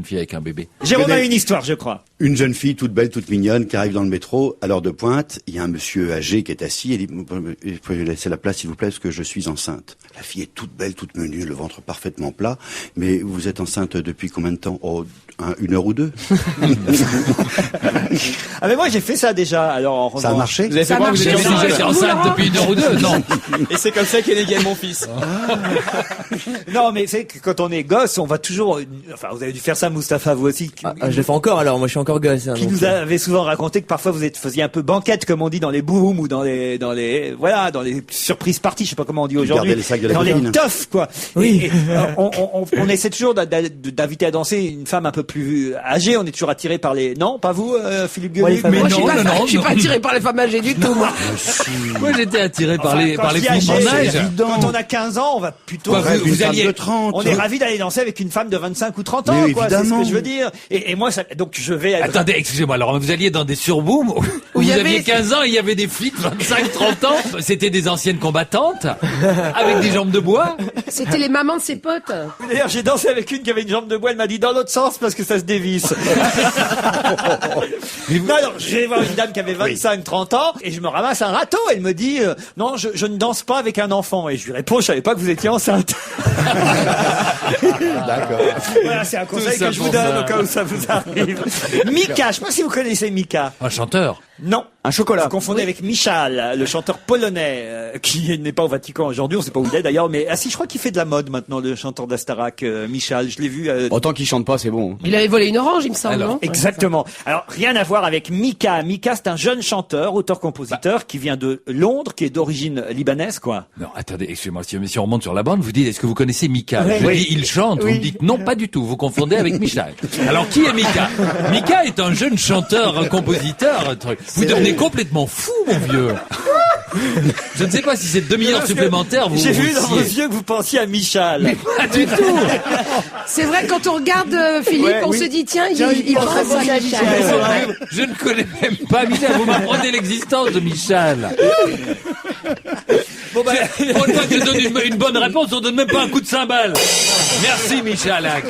fille avec un bébé. Jérôme a une histoire, je crois. Une jeune fille toute belle, toute mignonne, qui arrive dans le métro à l'heure de pointe. Il y a un monsieur âgé qui est assis. Il dit, vous pouvez laisser la place, s'il vous plaît, parce que je suis enceinte. La fille est toute belle, toute menue, le ventre parfaitement plat. Mais vous êtes enceinte depuis combien de temps? Oh, 1 heure ou 2. Ah mais moi j'ai fait ça déjà. Alors en Ça a revanche. marché? Vous avez fait Ça quoi? marche Vous bien. étiez Si obligé. j'étais enceinte depuis 1 heure ou 2, non. Et c'est comme ça qu'est né Gaël, mon fils. Non mais c'est que quand on est gosse, on va toujours. Enfin, vous avez dû faire ça, Moustapha, vous aussi. Je le fais encore alors, moi je suis encore gosse. Hein, Qui donc, nous avait souvent raconté que parfois vous faisiez un peu banquette, comme on dit dans les booms ou dans les surprises parties, je sais pas comment on dit aujourd'hui. Gardez les sacs de la dans les copine. teufs, quoi. Oui. Et, on essaie toujours d'inviter à danser une femme un peu plus âgée. On est toujours attiré par les. Non, pas vous, Philippe Moi, les Gueluc. femmes Mais Moi, je non. suis pas attiré par les femmes âgées du tout, moi. Moi, j'étais attiré par Enfin, les quand je dis filles âgée, mon âge. c'est quand on a 15 ans, on va plutôt. Quoi, Rêve vous d'une femme alliez- de 30. On est ravi d'aller danser avec une femme de 25 ou 30 ans, Mais quoi. C'est ce évidemment. que je veux dire. Et moi, donc je vais lièvre. Attendez, excusez-moi, alors vous alliez dans des surbooms où il y vous avait- aviez 15 ans et il y avait des flics 25-30 ans. C'était des anciennes combattantes avec des jambes de bois. C'était les mamans de ses potes. D'ailleurs, j'ai dansé avec une qui avait une jambe de bois, elle m'a dit dans l'autre sens parce que ça se dévisse. Non, alors, je vais voir une dame qui avait 25-30 ans et je me ramasse un râteau. Elle me dit non, je ne danse pas avec un enfant. Et je lui réponds, je savais pas que vous étiez enceinte. D'accord. Voilà, c'est un conseil ça que je vous pour donne ça. au cas où ça vous arrive. Mika, je sais pas si vous connaissez Mika. Un chanteur. Non. Un chocolat. Vous confondez avec Michal, le chanteur polonais, qui n'est pas au Vatican aujourd'hui, on sait pas où il est d'ailleurs, mais si, je crois qu'il fait de la mode maintenant, le chanteur d'Astarac, Michal, je l'ai vu. Autant qu'il chante pas, c'est bon. Il avait volé une orange, il me semble, Alors, non? Exactement. Alors, rien à voir avec Mika. Mika, c'est un jeune chanteur, auteur-compositeur, qui vient de Londres, qui est d'origine libanaise, quoi. Non, attendez, excusez-moi, si on remonte sur la bande, vous dites, est-ce que vous connaissez Mika? Ouais. Je Oui. dis, il chante, vous me dites, non, pas du tout, vous confondez avec Michel. Alors, qui est Mika? Mika est un jeune chanteur, un compositeur, un truc. Vous devenez complètement fou, mon vieux. Je ne sais pas si cette demi-heure Parce que supplémentaire, vous J'ai vu dans vos sciez. yeux que vous pensiez à Michal. Pas du tout. C'est vrai, quand on regarde Philippe, Ouais, on oui. se dit, tiens, Tiens, il il pense pense à à Michel. Michel. C'est vrai, je ne connais même pas Michel. Vous m'apprenez l'existence de Michel. Bon, bah, Pour une fois que je donne une bonne réponse, on donne même pas un coup de cymbale. Merci, Michalak.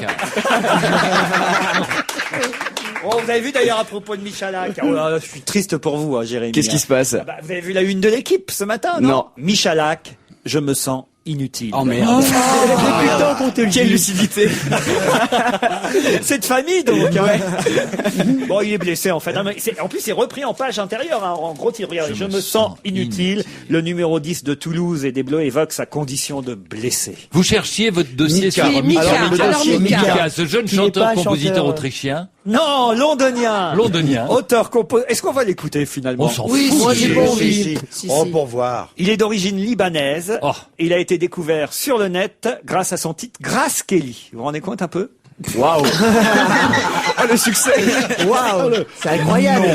oh, vous avez vu d'ailleurs à propos de Michalak. Oh là là, je suis triste pour vous, hein, Jérémy. Qu'est-ce qui se passe? Bah, vous avez vu la une de l'équipe ce matin, non? Non. Michalak, je me sens inutile. Oh merde. Depuis le temps qu'on te le Quelle dit. lucidité. C'est de famille donc. Hein. Bon, il est blessé en fait. Non, mais en plus, c'est repris en page intérieure. Hein. En gros, il regarde. Je me sens inutile. Le numéro 10 de Toulouse et des Bleus évoque sa condition de blessé. Vous cherchiez votre dossier Mika. sur Oui, Mika. Alors, Mika. Mika, ce jeune Qui n'est chanteur, pas compositeur chanteur. autrichien. Non, londonien. Londonien. Auteur, Est-ce qu'on va l'écouter finalement? On s'en Oui, fout. moi, j'ai pas Si, envie. si. Si, Oh, si. pour voir. Il est d'origine libanaise. Oh. Il a été découvert sur le net grâce à son titre Grace Kelly. Vous vous rendez compte un peu? Waouh. Oh, le succès. Waouh, c'est incroyable.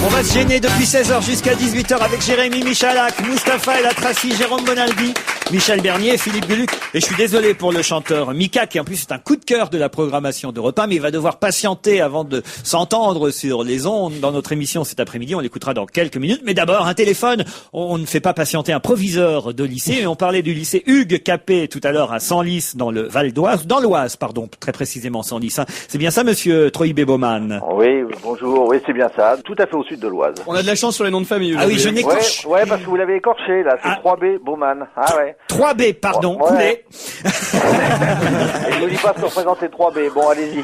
On va se gêner depuis 16h jusqu'à 18h avec Jérémy Michalak, Mustapha El Atrassi, Jérôme Bonaldi, Michel Bernier, Philippe Gueluc. Et je suis désolé pour le chanteur Mika, qui en plus est un coup de cœur de la programmation d'Europe 1, mais il va devoir patienter avant de s'entendre sur les ondes dans notre émission cet après-midi. On l'écoutera dans quelques minutes. Mais d'abord, un téléphone. On ne fait pas patienter un proviseur de lycée. Et on parlait du lycée Hugues Capet tout à l'heure à Senlis, dans le Val d'Oise, dans l'Oise, pardon, très précisément Senlis. Hein. C'est bien ça, monsieur Troy Beboman? Oui, bonjour, oui, c'est bien ça. Tout à fait au sud de l'Oise. On a de la chance sur les noms de famille. Ah oui, je aujourd'hui. n'écorche. Ouais, parce que vous l'avez écorché, là. C'est Ah. 3B, Bowman. Ah ouais. 3B, pardon, Ouais. coulé. Et je vous dis pas ce que représente les 3B. Bon, allez-y.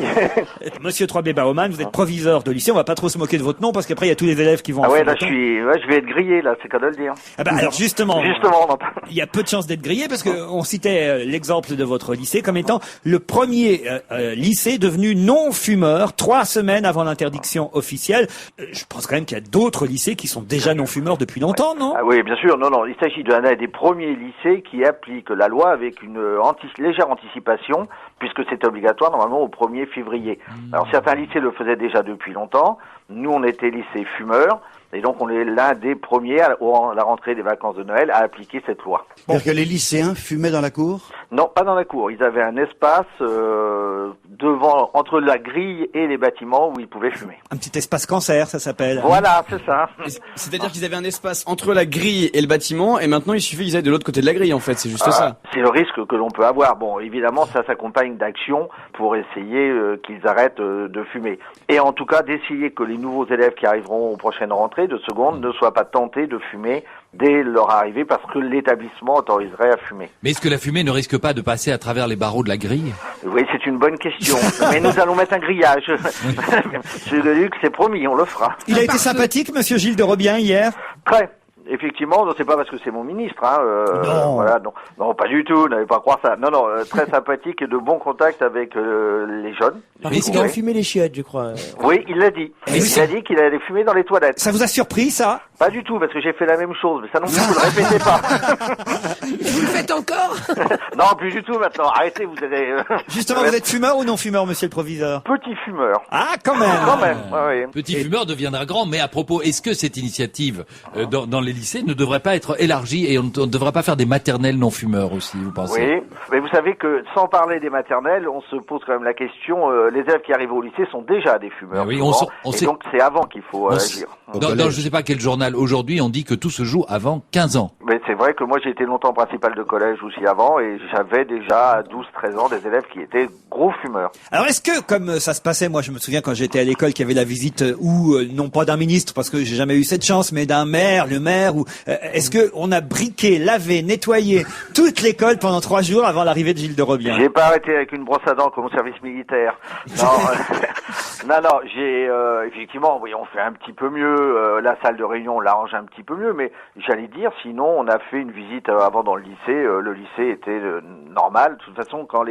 Monsieur 3B Baumann, vous êtes proviseur de lycée. On va pas trop se moquer de votre nom parce qu'après il y a tous les élèves qui vont. Ah en ouais, faire là, autant. je vais être grillé, là. C'est qu'à de le dire. Ah bah, alors justement, Justement, non. il y a peu de chances d'être grillé parce que on citait l'exemple de votre lycée comme étant le premier lycée devenu non fumeur 3 semaines avant l'interdiction officielle. Je pense quand même qu'il y a d'autres lycées qui sont déjà non fumeurs depuis longtemps, non? Ah oui, bien sûr. Non, non. Il s'agit d'un des premiers lycées qui applique la loi avec une légère anticipation, puisque c'est obligatoire normalement au 1er février. Alors certains lycées le faisaient déjà depuis longtemps. Nous, on était lycée fumeur. Et donc, on est l'un des premiers, à la rentrée des vacances de Noël, à appliquer cette loi. C'est-à-dire que les lycéens fumaient dans la cour? Non, pas dans la cour. Ils avaient un espace devant, entre la grille et les bâtiments où ils pouvaient fumer. Un petit espace cancer, ça s'appelle. Voilà, c'est ça. C'est-à-dire qu'ils avaient un espace entre la grille et le bâtiment, et maintenant il suffit qu'ils aillent de l'autre côté de la grille, en fait. C'est juste ça. C'est le risque que l'on peut avoir. Bon, évidemment, ça s'accompagne d'actions pour essayer qu'ils arrêtent de fumer. Et en tout cas, d'essayer que les nouveaux élèves qui arriveront aux prochaines rentrées de seconde ne soient pas tentés de fumer dès leur arrivée parce que l'établissement autoriserait à fumer. Mais est-ce que la fumée ne risque pas de passer à travers les barreaux de la grille? Oui, c'est une bonne question. Mais nous allons mettre un grillage. Monsieur Gueluc, c'est promis, on le fera. Il a été sympathique, monsieur Gilles de Robien, hier? Très. Effectivement, non, c'est pas parce que c'est mon ministre, hein. Non. Voilà, non, pas du tout. N'allez pas croire ça. Non, très sympathique et de bons contacts avec les jeunes. Parce qu'il a enfumé les chiottes, je crois. Oui, il l'a dit. Il a dit qu'il allait fumer dans les toilettes. Ça vous a surpris, ça? Pas du tout, parce que j'ai fait la même chose, mais ça non plus, vous le répétez pas. Vous le faites encore? Non, plus du tout maintenant. Arrêtez, vous allez... Justement, vous êtes fumeur ou non fumeur, monsieur le proviseur? Petit fumeur. Ah, quand même. Quand même, ouais. Petit fumeur deviendra grand, mais à propos, est-ce que cette initiative dans les lycées ne devrait pas être élargie et on ne devrait pas faire des maternelles non fumeurs aussi, vous pensez? Oui, mais vous savez que sans parler des maternelles, on se pose quand même la question, les élèves qui arrivent au lycée sont déjà des fumeurs. Oui, souvent, on et sait... donc c'est avant qu'il faut agir. Dans je sais pas quel journal, aujourd'hui on dit que tout se joue avant 15 ans. Mais c'est vrai que moi j'ai été longtemps principal de collège aussi avant et j'avais déjà à 12-13 ans des élèves qui étaient gros fumeurs. Alors est-ce que, comme ça se passait, moi je me souviens quand j'étais à l'école qu'il y avait la visite non pas d'un ministre parce que j'ai jamais eu cette chance, mais d'un maire, le maire, ou est-ce que on a briqué, lavé, nettoyé toute l'école pendant 3 jours avant l'arrivée de Gilles de Robien? J'ai pas arrêté avec une brosse à dents comme au service militaire. Non, non, j'ai effectivement, oui, on fait un petit peu mieux. La salle de réunion, on l'arrange un petit peu mieux, mais j'allais dire, sinon, on a fait une visite avant dans le lycée. Le lycée était normal. De toute façon, quand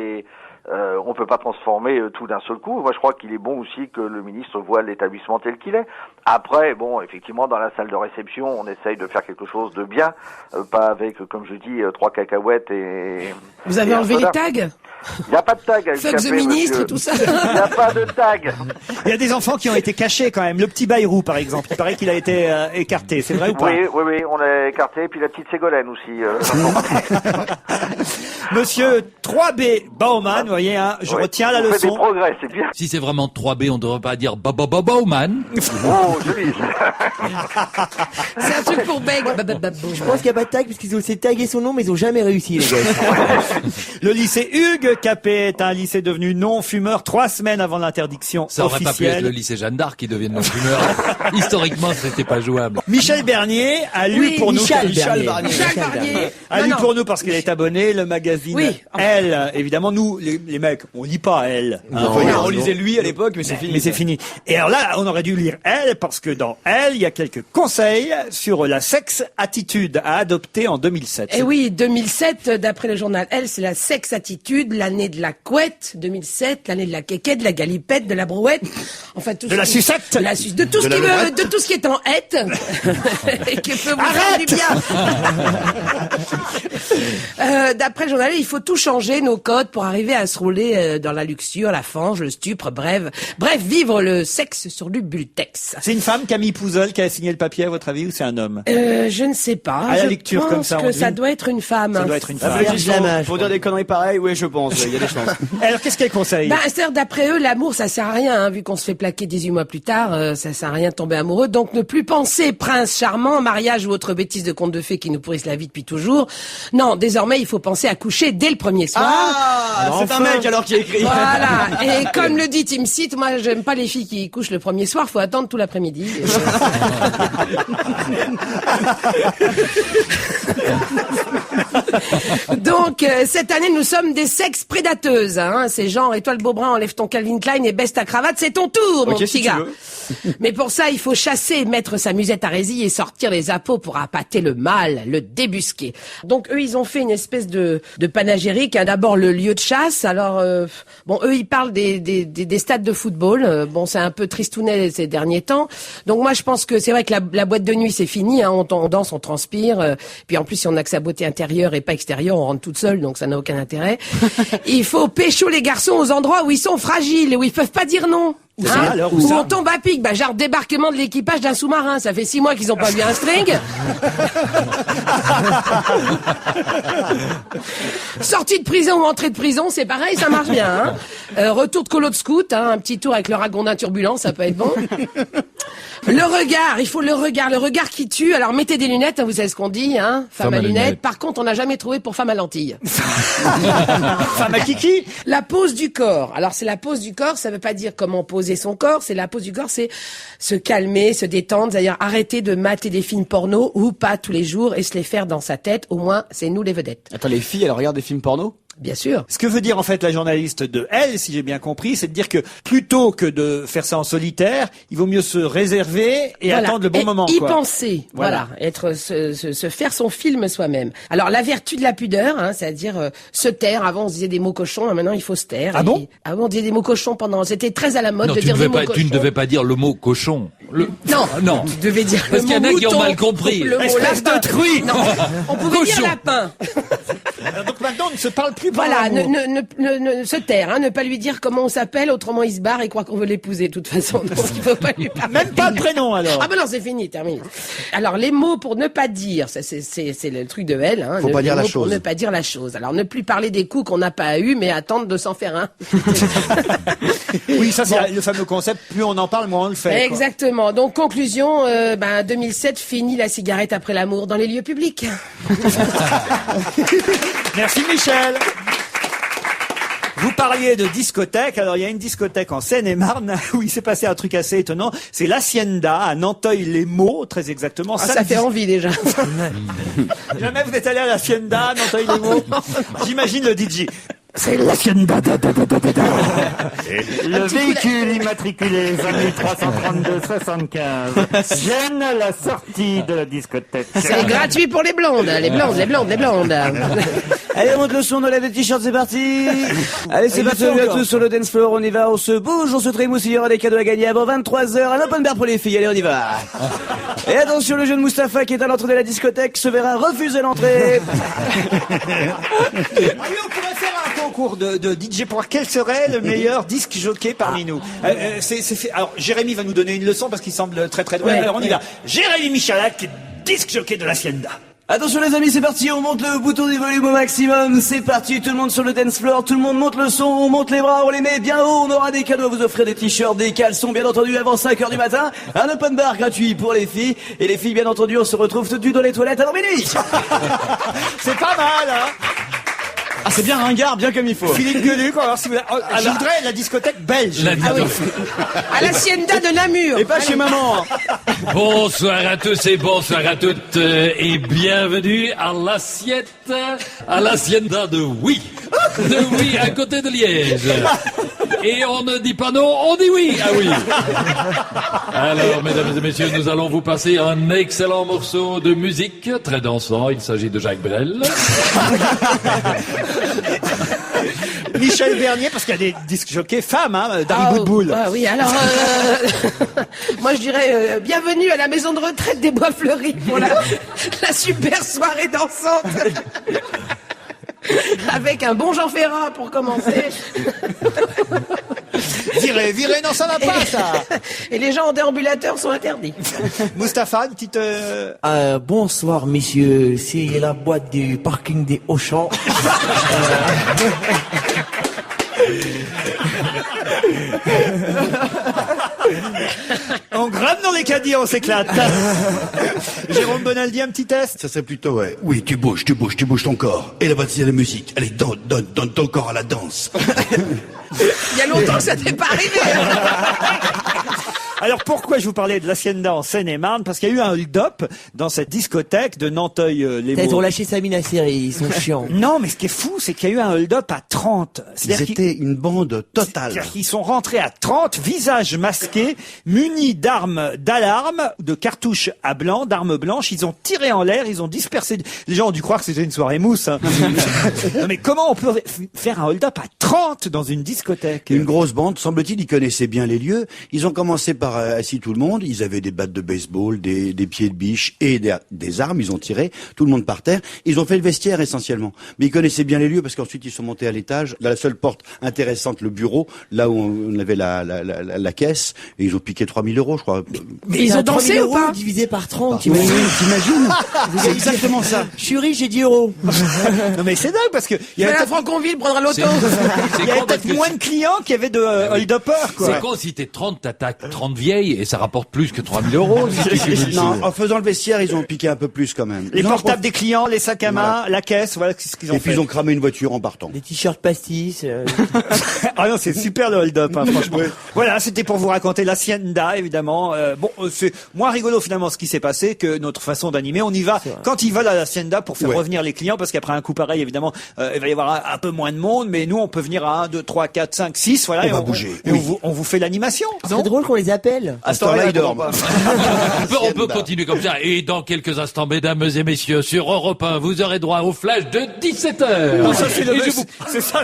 on peut pas transformer tout d'un seul coup. Moi, je crois qu'il est bon aussi que le ministre voit l'établissement tel qu'il est. Après, bon, effectivement, dans la salle de réception, on essaye de faire quelque chose de bien, pas avec, comme je dis, 3 cacahuètes et... Vous avez enlevé les tags? Il n'y a pas de tag. Fuck the ministre, tout ça. Il n'y a pas de tag. Il y a des enfants qui ont été cachés quand même. Le petit Bayrou, par exemple. Il paraît qu'il a été écarté. C'est vrai ou pas? Oui, on l'a écarté. Et puis la petite Ségolène aussi. Monsieur 3B Baumann, vous voyez, hein, je retiens la on fait leçon. des progrès, c'est bien. Si c'est vraiment 3B, on ne devrait pas dire Baumann. Oh, joli. C'est un truc pour Beg. Je pense qu'il n'y a pas de tag parce qu'ils ont essayé de taguer son nom mais ils ont jamais réussi les gars. Le lycée Hugues Capet est un lycée devenu non-fumeur 3 semaines avant l'interdiction Ça aurait pas pu être officielle. le lycée Jeanne d'Arc qui devienne non-fumeur. Historiquement, c'était pas jouable. Michel Bernier a lu Oui, pour nous Michel Michel Barnier. Barnier. a Non, lu non. pour nous parce qu'il est abonné le magazine Oui. Elle. Évidemment, nous les mecs, on lit pas Elle. hein. Non, Faut dire, non, On lisait lui à l'époque, mais c'est fini. Mais c'est fini. Et alors là, on aurait dû lire Elle parce que dans Elle, il y a quelques conseils sur la sexe-attitude à adopter en 2007. Eh oui, 2007, d'après le journal Elle, c'est la sexe-attitude, l'année de la couette, 2007, l'année de la quéquette, de la galipette, de la brouette, enfin tout De la sucette. de de tout ce qui veut, de tout ce qui est en hête et qui peut vous faire du bien. D'après le journal, il faut tout changer, nos codes, pour arriver à se rouler dans la luxure, la fange, le stupre, bref, vivre le sexe sur du bultex. C'est une femme, Camille Pouzol, qui a signé le papier, à votre avis, ou c'est un homme? Je ne sais pas. À la Je lecture pense comme ça, on que dit. ça doit être une femme. Ça doit être une femme. Vierge Pour, Lamage, pour dire des conneries pareilles, oui, je pense, il y a des chances. Alors, qu'est-ce qu'elle conseille? C'est-à-dire, d'après eux, l'amour, ça sert à rien, hein, vu qu'on se fait plaquer 18 mois plus tard, ça sert à rien de tomber amoureux. Donc, ne plus penser prince charmant, mariage ou autre bêtise de contes de fées qui nous pourrissent la vie depuis toujours. Non, désormais, il faut penser à coucher dès le premier soir. Ah, c'est un mec alors qui a écrit. Voilà. Et comme le dit Tim Seat, moi, j'aime pas les filles qui couchent le premier soir, faut attendre tout l'après-midi. Donc, cette année, nous sommes des sexes prédateuses, hein. C'est genre, étoile Beaubrun, enlève ton Calvin Klein et baisse ta cravate, c'est ton tour, mon Ok, petit si tu gars. veux. Mais pour ça, il faut chasser, mettre sa musette à résille et sortir les appâts pour appâter le mal, le débusquer. Donc, eux, ils ont fait une espèce de panagérique, hein. D'abord, le lieu de chasse. Alors, bon, eux, ils parlent des stades de football. Bon, c'est un peu tristounet ces derniers temps. Donc, moi, je pense que c'est vrai que la boîte de nuit, c'est fini, hein. On danse, on transpire. Puis, en plus, si on n'a que sa beauté intérieure et pas extérieure, on rentre toute seule, donc ça n'a aucun intérêt. Il faut pécho les garçons aux endroits où ils sont fragiles, où ils peuvent pas dire non. Où ça, alors, où Où ça on tombe à pic, genre débarquement de l'équipage d'un sous-marin. Ça fait 6 mois qu'ils ont pas vu un string. Sortie de prison ou entrée de prison, c'est pareil, ça marche bien. Hein. Retour de colo de scout, hein, un petit tour avec le ragondin turbulent, ça peut être bon. Le regard, il faut le regard qui tue. Alors mettez des lunettes, hein, vous savez ce qu'on dit, hein, femme à lunettes. Par contre, on n'a jamais trouvé pour femme à lentilles. Femme à kiki? La pose du corps. Alors c'est la pose du corps, ça veut pas dire comment poser son corps, c'est la pose du corps, c'est se calmer, se détendre, c'est-à-dire arrêter de mater des films porno ou pas tous les jours et se les faire dans sa tête, au moins c'est nous les vedettes. Attends, les filles, elles regardent des films porno? Bien sûr. Ce que veut dire en fait la journaliste de Elle, si j'ai bien compris, c'est de dire que plutôt que de faire ça en solitaire, il vaut mieux se réserver et attendre le bon moment. Y quoi. penser, voilà, se faire son film soi-même. Alors la vertu de la pudeur, c'est-à-dire se taire. Avant on se disait des mots cochons, maintenant il faut se taire. Ah bon? Avant on disait des mots cochons c'était très à la mode de dire des mots cochons. Tu ne devais pas dire le mot cochon. Non, tu devais dire parce le qu'il y en mot a qui ont mouton, mal compris. le mot Espèce lapin. de truie. Non, on pouvait dire lapin. Donc maintenant on ne se parle plus par Voilà, l'amour. ne se taire, ne pas lui dire comment on s'appelle, autrement il se barre et croit qu'on veut l'épouser de toute façon. Donc il faut pas lui parler. Même pas de prénom alors. Ah ben non, c'est fini, terminé. Alors les mots pour ne pas dire, c'est le truc de Elle. Faut pas dire la chose. Pour ne pas dire la chose. Alors ne plus parler des coups qu'on n'a pas eu, mais attendre de s'en faire un. Oui, ça c'est le fameux concept. Plus on en parle, moins on le fait. Exactement. Donc conclusion, 2007 fini la cigarette après l'amour dans les lieux publics. Merci Michel. Vous parliez de discothèque. Alors, il y a une discothèque en Seine-et-Marne où il s'est passé un truc assez étonnant. C'est l'Hacienda à Nanteuil-les-Maux, très exactement. Ça fait envie déjà. Jamais vous êtes allé à l'Hacienda à Nanteuil-les-Maux? J'imagine le DJ. C'est l'Hacienda. Le véhicule immatriculé 20332-75 gêne la sortie de la discothèque. C'est gratuit pour les blondes. Les blondes. Allez, on monte le son, on lève les t-shirts, c'est parti. Allez, c'est parti, on est tous sur le dance floor, on y va, on se bouge, on se trémousse, il y aura des cadeaux à gagner avant 23h, un open bar pour les filles, allez, on y va. Et attention, le jeune Mustapha qui est à l'entrée de la discothèque se verra refuser l'entrée. Allez, on pourrait faire un concours de DJ pour voir quel serait le meilleur disque jockey parmi nous. Alors, Jérémy va nous donner une leçon parce qu'il semble très très doué. Ouais, alors, on y va. Jérémy Michalak, disque jockey de l'Hacienda. Attention les amis, c'est parti, on monte le bouton du volume au maximum, c'est parti, tout le monde sur le dance floor, tout le monde monte le son, on monte les bras, on les met bien haut, on aura des cadeaux à vous offrir, des t-shirts, des caleçons, bien entendu, avant 5h du matin, un open bar gratuit pour les filles, et les filles, bien entendu, on se retrouve tout de suite dans les toilettes avant minuit. C'est pas mal, hein? Ah, c'est bien ringard, bien comme il faut. Philippe Gueluc, on va voir si vous... je voudrais la discothèque belge. À l'Hacienda de Namur. Et pas chez maman. Bonsoir à tous et bonsoir à toutes et bienvenue à l'Hacienda de Oui. De Oui à côté de Liège. Et on ne dit pas non, on dit oui. Ah oui. Alors, mesdames et messieurs, nous allons vous passer un excellent morceau de musique, très dansant. Il s'agit de Jacques Brel. Michel Bernier, parce qu'il y a des disques jockeys femmes, Dari Boudboul. Ah oui, alors, moi je dirais bienvenue à la maison de retraite des Bois Fleuris pour la super soirée dansante. Avec un bon Jean Ferrat pour commencer. Viré, non, ça va pas, ça. Et les gens en déambulateur sont interdits. Mustapha, une petite... Bonsoir, messieurs. C'est la boîte du parking des Auchan. On grimpe dans les caddies, on s'éclate. Jérôme Bonaldi, un petit test? Ça serait plutôt, ouais. Oui, tu bouges ton corps. Et la voici la musique. Allez, donne ton corps à la danse. Il y a longtemps que ça t'est pas arrivé. Alors pourquoi je vous parlais de l'Hacienda en Seine-et-Marne? Parce qu'il y a eu un hold-up dans cette discothèque de Nanteuil-les-Maux. Ils ont lâché Samina Seri, ils sont chiants. Non, mais ce qui est fou, c'est qu'il y a eu un hold-up à 30. Ils étaient une bande totale. C'est-à-dire qu'ils sont rentrés à 30, visages masqués, munis d'armes d'alarme, de cartouches à blanc, d'armes blanches. Ils ont tiré en l'air, ils ont dispersé. Les gens ont dû croire que c'était une soirée mousse. Hein. Non, mais comment on peut faire un hold-up à 30 dans une discothèque? Une grosse bande, semble-t-il, ils connaissaient bien les lieux. Ils ont commencé par assis tout le monde. Ils avaient des battes de baseball, des pieds de biche et des armes. Ils ont tiré, tout le monde par terre. Ils ont fait le vestiaire essentiellement. Mais ils connaissaient bien les lieux parce qu'ensuite ils sont montés à l'étage. Dans la seule porte intéressante, le bureau, là où on avait la caisse. Et ils ont piqué 3000 €, je crois. Mais ils ont dansé ou pas? Divisé par 30. T'imagines? C'est exactement ça. Je suis riche, j'ai 10 €. Non mais c'est dingue parce que il y Mais avait la Franconville prendra l'auto. il y avait peut-être moins de clients qu'il y avait de hold-uppers, quoi. C'est con, si t'es 30, t'attaques 30 vieilles et ça rapporte plus que 3 000 euros. si tu cumules Non, tout. en faisant le vestiaire, ils ont piqué un peu plus quand même. Les Ils en portables des clients, les sacs à main, la caisse, voilà ce qu'ils ont Et puis fait. ils ont cramé une voiture en partant. Des t-shirts pastis. Ah non, c'est super le hold-up, hein, franchement. Voilà, c'était pour vous raconter l'hacienda, évidemment. C'est moins rigolo finalement ce qui s'est passé que notre façon d'animer. On y va quand ils veulent à l'hacienda pour faire revenir les clients, parce qu'après un coup pareil, évidemment, il va y avoir un peu moins de monde, mais nous, on peut venir à 1, 2, 3, 4, 5, 6, voilà. On va bouger. Et on vous fait l'animation. C'est drôle qu'on les appelle. À ce temps-là, ils dorment. On peut continuer comme ça. Et dans quelques instants, mesdames et messieurs, sur Europe 1, vous aurez droit au flash de 17h. Non, ça,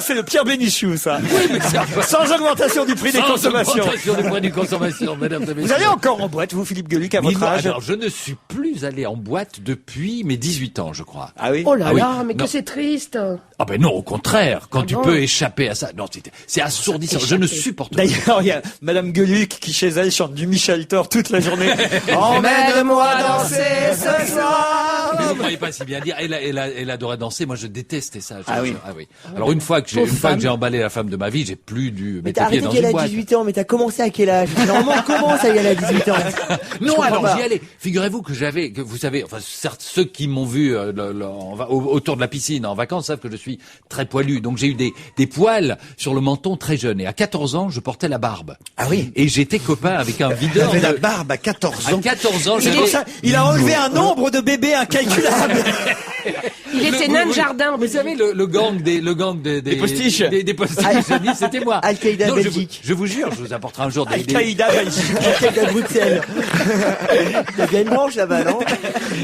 c'est le Pierre Bénichou, ça. Oui, mais Sans augmentation du prix des consommations. Augmentation du prix des consommations, mesdames et messieurs. Vous allez encore en boîte, vous, Philippe Gueluc, à votre Dis-moi, âge? alors, je ne suis plus allé en boîte depuis mes 18 ans, je crois. Ah oui? Oh là Ah oui. là, mais Non. que c'est triste. Ah ben non, au contraire, quand tu bon peux échapper à ça. Non, c'est assourdissant. Je ne supporte pas. D'ailleurs, il y a Madame Gueluc qui, chez elle, chante du Michel Thor toute la journée. Emmène-moi danser ce soir. Mais vous croyez pas si bien dire. Elle adorait danser. Moi, je détestais ça. Ah oui. Alors une fois que j'ai emballé la femme de ma vie, j'ai plus dû Mais mettre t'as les pieds arrêté dans qu'elle une a boîte. 18 ans, mais t'as commencé à quel âge? Normalement, on commence à y aller à 18 ans. Non, comprends alors pas. j'y allais. Figurez-vous que vous savez, enfin certes ceux qui m'ont vu autour de la piscine en vacances savent que je suis très poilu. Donc j'ai eu des poils sur le menton très jeune. Et à 14 ans, je portais la barbe. Ah oui. Et j'étais copain avec un Il videur. avait la de- barbe à 14 À ans. 14 ans, C'est j'avais... pour ça, il a enlevé un nombre de bébés incalculable. Il était nain de jardin. Vous savez, le gang des postiches. Des postiches, j'ai dit, c'était moi. Al-Qaïda Non, Belgique. Je vous jure, je vous apporterai un jour des... Al-Qaïda Belgique. Quelqu'un à Bruxelles. T'as bien une branche là-bas, non?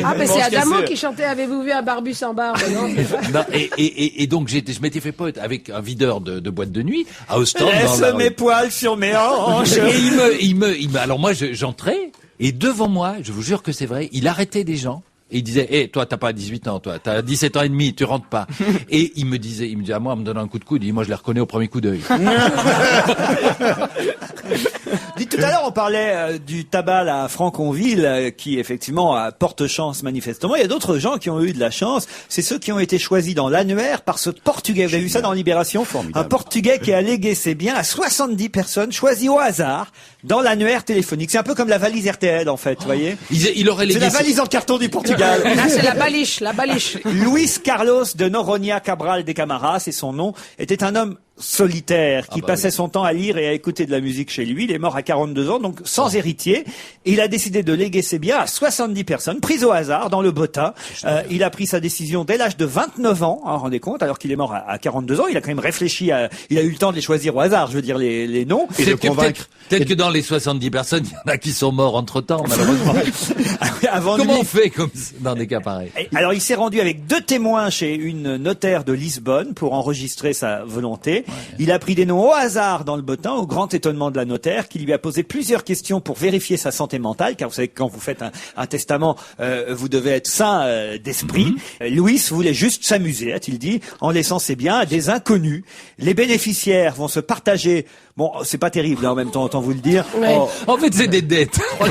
Ah, mais c'est Manche Adamo cassée. qui chantait Avez-vous vu un barbu sans barbe, non? Non, et donc je m'étais fait pote avec un videur de boîte de nuit à Ostende. dans Laisse la mes rue. poils sur mes hanches. Et alors moi j'entrais et devant moi, je vous jure que c'est vrai, il arrêtait des gens. Et il disait, toi, t'as pas 18 ans, toi, t'as 17 ans et demi, tu rentres pas. Et il me disait à moi, en me donnant un coup de coude, il dit, moi, je les reconnais au premier coup d'œil. Dites, tout à l'heure, on parlait du tabac à Franconville, qui effectivement porte chance manifestement. Il y a d'autres gens qui ont eu de la chance. C'est ceux qui ont été choisis dans l'annuaire par ce Portugais. Vous avez vu ça dans Libération? Formidable. Un Portugais qui a légué ses biens à 70 personnes choisies au hasard dans l'annuaire téléphonique. C'est un peu comme la valise RTL, en fait, vous voyez? Il aurait C'est légué la valise en carton du Portugal. Ah, c'est la baliche. Luis Carlos de Noronha Cabral de Camara, c'est son nom, était un homme solitaire qui passait son temps à lire et à écouter de la musique chez lui. Il est mort à 42 ans, donc sans héritier. Et il a décidé de léguer ses biens à 70 personnes, prises au hasard dans le Botha. Il a pris sa décision dès l'âge de 29 ans, hein, rendez compte, alors qu'il est mort à 42 ans. Il a quand même réfléchi, il a eu le temps de les choisir au hasard, je veux dire les noms. Et de Peut-être que, convaincre. peut-être que dans les 70 personnes, il y en a qui sont morts entre-temps, malheureusement. Avant Comment lui. on fait comme ça, dans des cas pareils? Et alors il s'est rendu avec 2 témoins chez une notaire de Lisbonne pour enregistrer sa volonté. Il a pris des noms au hasard dans le bottin, au grand étonnement de la notaire, qui lui a posé plusieurs questions pour vérifier sa santé mentale, car vous savez que quand vous faites un testament, vous devez être sain d'esprit. Louis voulait juste s'amuser, a-t-il dit, en laissant ses biens à des inconnus. Les bénéficiaires vont se partager. Bon, c'est pas terrible hein, en même temps, autant vous le dire. Ouais. En fait, c'est des dettes. On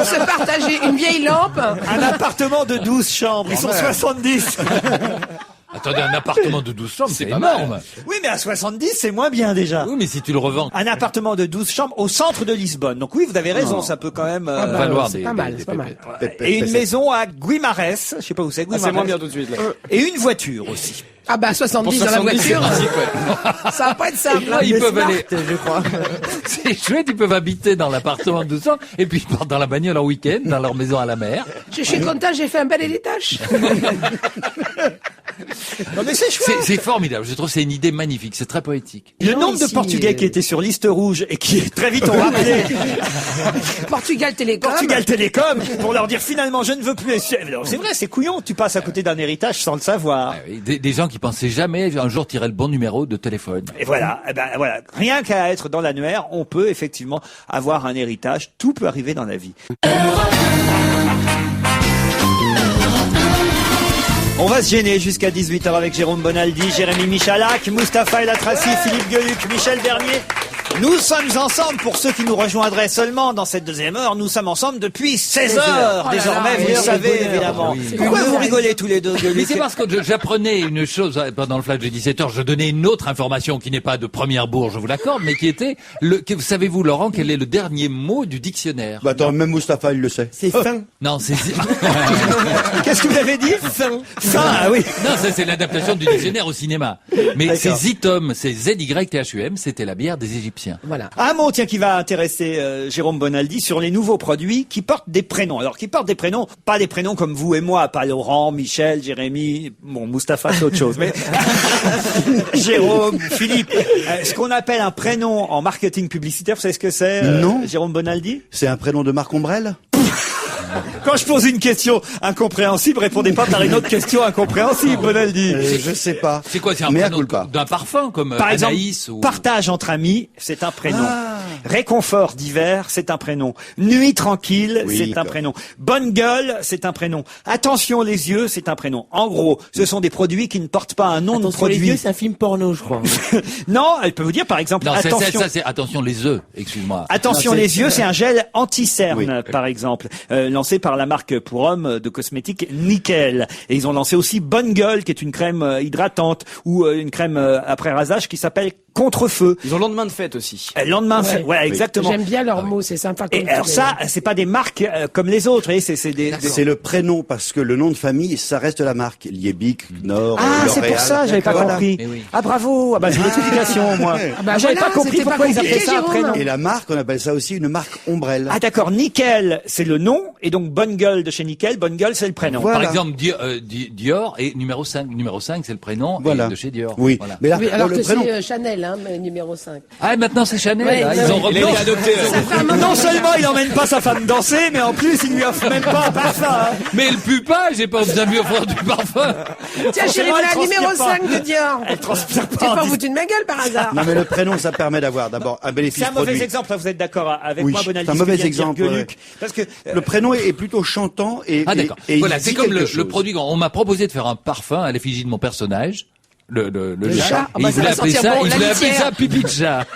se partageait une vieille lampe. Un appartement de 12 chambres, ils sont 70. Attendez, un appartement de 12 chambres, c'est énorme. Oui, mais à 70, c'est moins bien déjà. Oui, mais si tu le revends, Un appartement de 12 chambres au centre de Lisbonne. Donc oui, vous avez raison, ça peut quand même... valoir c'est des, pas mal, des c'est pas mal. pépettes. Et une maison à Guimarães, je sais pas où c'est, Guimarães. C'est moins bien tout de suite, là. Et une voiture aussi. Ah bah 70 dans la voiture, ça va pas être simple. Ah, ils peuvent aller. Je crois. C'est chouette, ils peuvent habiter dans l'appartement de 12 ans et puis ils partent dans la bagnole en week-end, dans leur maison à la mer. Je suis content, j'ai fait un bel héritage. Non mais c'est chouette. C'est formidable, je trouve que c'est une idée magnifique, c'est très poétique. Le gens nombre de ici, Portugais qui étaient sur liste rouge et qui très vite ont rappelé Portugal Télécom. Portugal Télécom pour leur dire finalement je ne veux plus. Alors, c'est vrai, c'est couillon, tu passes à côté d'un héritage sans le savoir. Ah oui, des gens qui pensaient jamais un jour tirer le bon numéro de téléphone. Et voilà, eh ben, voilà, rien qu'à être dans l'annuaire, on peut effectivement avoir un héritage. Tout peut arriver dans la vie. On va se gêner jusqu'à 18h avec Jérôme Bonaldi, Jérémy Michalak, Mustapha El Atrassi, Philippe Gueluc, Michel Bernier Nous sommes ensemble, pour ceux qui nous rejoindraient seulement dans cette deuxième heure, nous sommes ensemble depuis 16 heures. Désormais, vous le savez, évidemment. Pourquoi vous rigolez tous les deux, Mais c'est parce que j'apprenais une chose pendant le flash de 17h, je donnais une autre information qui n'est pas de première bourre, je vous l'accorde, mais qui était savez-vous, Laurent, quel est le dernier mot du dictionnaire? Bah attends, même Mustapha, il le sait. C'est fin. Non, c'est... Qu'est-ce que vous avez dit? Fin. Ah oui. Non, ça c'est l'adaptation du dictionnaire au cinéma. Mais c'est Zythum, c'est Z-Y-T-H-U-M, c'était la bière des Égyptiens. Voilà. Un mot, tiens, qui va intéresser Jérôme Bonaldi sur les nouveaux produits qui portent des prénoms. Alors, qui portent des prénoms, pas des prénoms comme vous et moi, pas Laurent, Michel, Jérémy, bon, Mustapha, c'est autre chose, mais Jérôme, Philippe. Ce qu'on appelle un prénom en marketing publicitaire, vous savez ce que c'est, Non. Jérôme Bonaldi? C'est un prénom de Marc Ombrelle? Quand je pose une question incompréhensible, répondez pas par une autre question incompréhensible, Bonaldi. Je sais pas. C'est quoi, c'est un Mea prénom culpa. d'un parfum, comme Par exemple, Anaïs ou... partage entre amis, c'est un prénom. Réconfort d'hiver, c'est un prénom. Nuit tranquille, Oui, c'est un quoi. prénom. Bonne gueule, c'est un prénom. Attention les yeux, c'est un prénom. En gros, ce sont des produits qui ne portent pas un nom de Attention les produit. yeux, c'est un film porno, je crois. Non, elle peut vous dire par exemple, Non, attention. c'est attention les œufs, excuse-moi. Attention Non, c'est- les yeux, c'est un gel anti-cerne, Oui. par exemple, lancé par la marque pour hommes de cosmétiques Nickel. Et ils ont lancé aussi Bonne Gueule, qui est une crème hydratante, ou une crème après rasage qui s'appelle Contre-feu. Ils ont lendemain de fête aussi. Lendemain, ouais, exactement. J'aime bien leurs mots, c'est sympa. Et comme alors truc. ça, c'est pas des marques comme les autres, vous voyez, c'est des... C'est le prénom parce que le nom de famille, ça reste la marque. Liebig, Knorr, Ah, c'est L'Oréal. pour ça, j'avais pas Voilà. compris. Eh oui. Ah, bravo. Ah bah, j'ai l'explication, moi. bah J'avais voilà, pas compris c'était pourquoi pas ils appelaient compliqué, ça un Jérôme. prénom. Et la marque, on appelle ça aussi une marque ombrelle. Ah, d'accord. Nickel, c'est le nom. Et donc, Bonne Gueule de chez Nickel. Bonne Gueule, c'est le prénom. Voilà. Par exemple, Dior est numéro 5. Numéro 5, c'est le prénom Voilà. de chez Dior. Oui. Voilà. Mais là, Oui, alors le que prénom. c'est Chanel, hein, mais numéro 5. Ah, maintenant c'est Chanel. Ouais, hein, ouais, ils ont ouais. repris. Il a été adopté. Non seulement il emmène pas sa femme danser, mais en plus, il lui offre même pas un parfum. hein. Mais elle pue pas, j'ai pas bien vu offrir du parfum. Tiens, chérie, Forcément, voilà elle numéro transpire 5 de Dior. Elle transpire T'es pas. pas foutu de ma gueule par hasard. Non, mais le prénom, ça permet d'avoir d'abord un bénéfice C'est un mauvais produit. exemple, là, vous êtes d'accord avec Oui, moi, Bonaldi, c'est un ce que mauvais vient de dire exemple, Gueuluc. ouais. Parce que Le prénom est plutôt chantant et Ah d'accord. et il Voilà, dit c'est comme quelque le chose. produit. On m'a proposé de faire un parfum à l'effigie de mon personnage. Le chat. Ah Et bah, il ça voulait va appeler sentir ça, bon, il la voulait appeler litière. ça pipi de chat.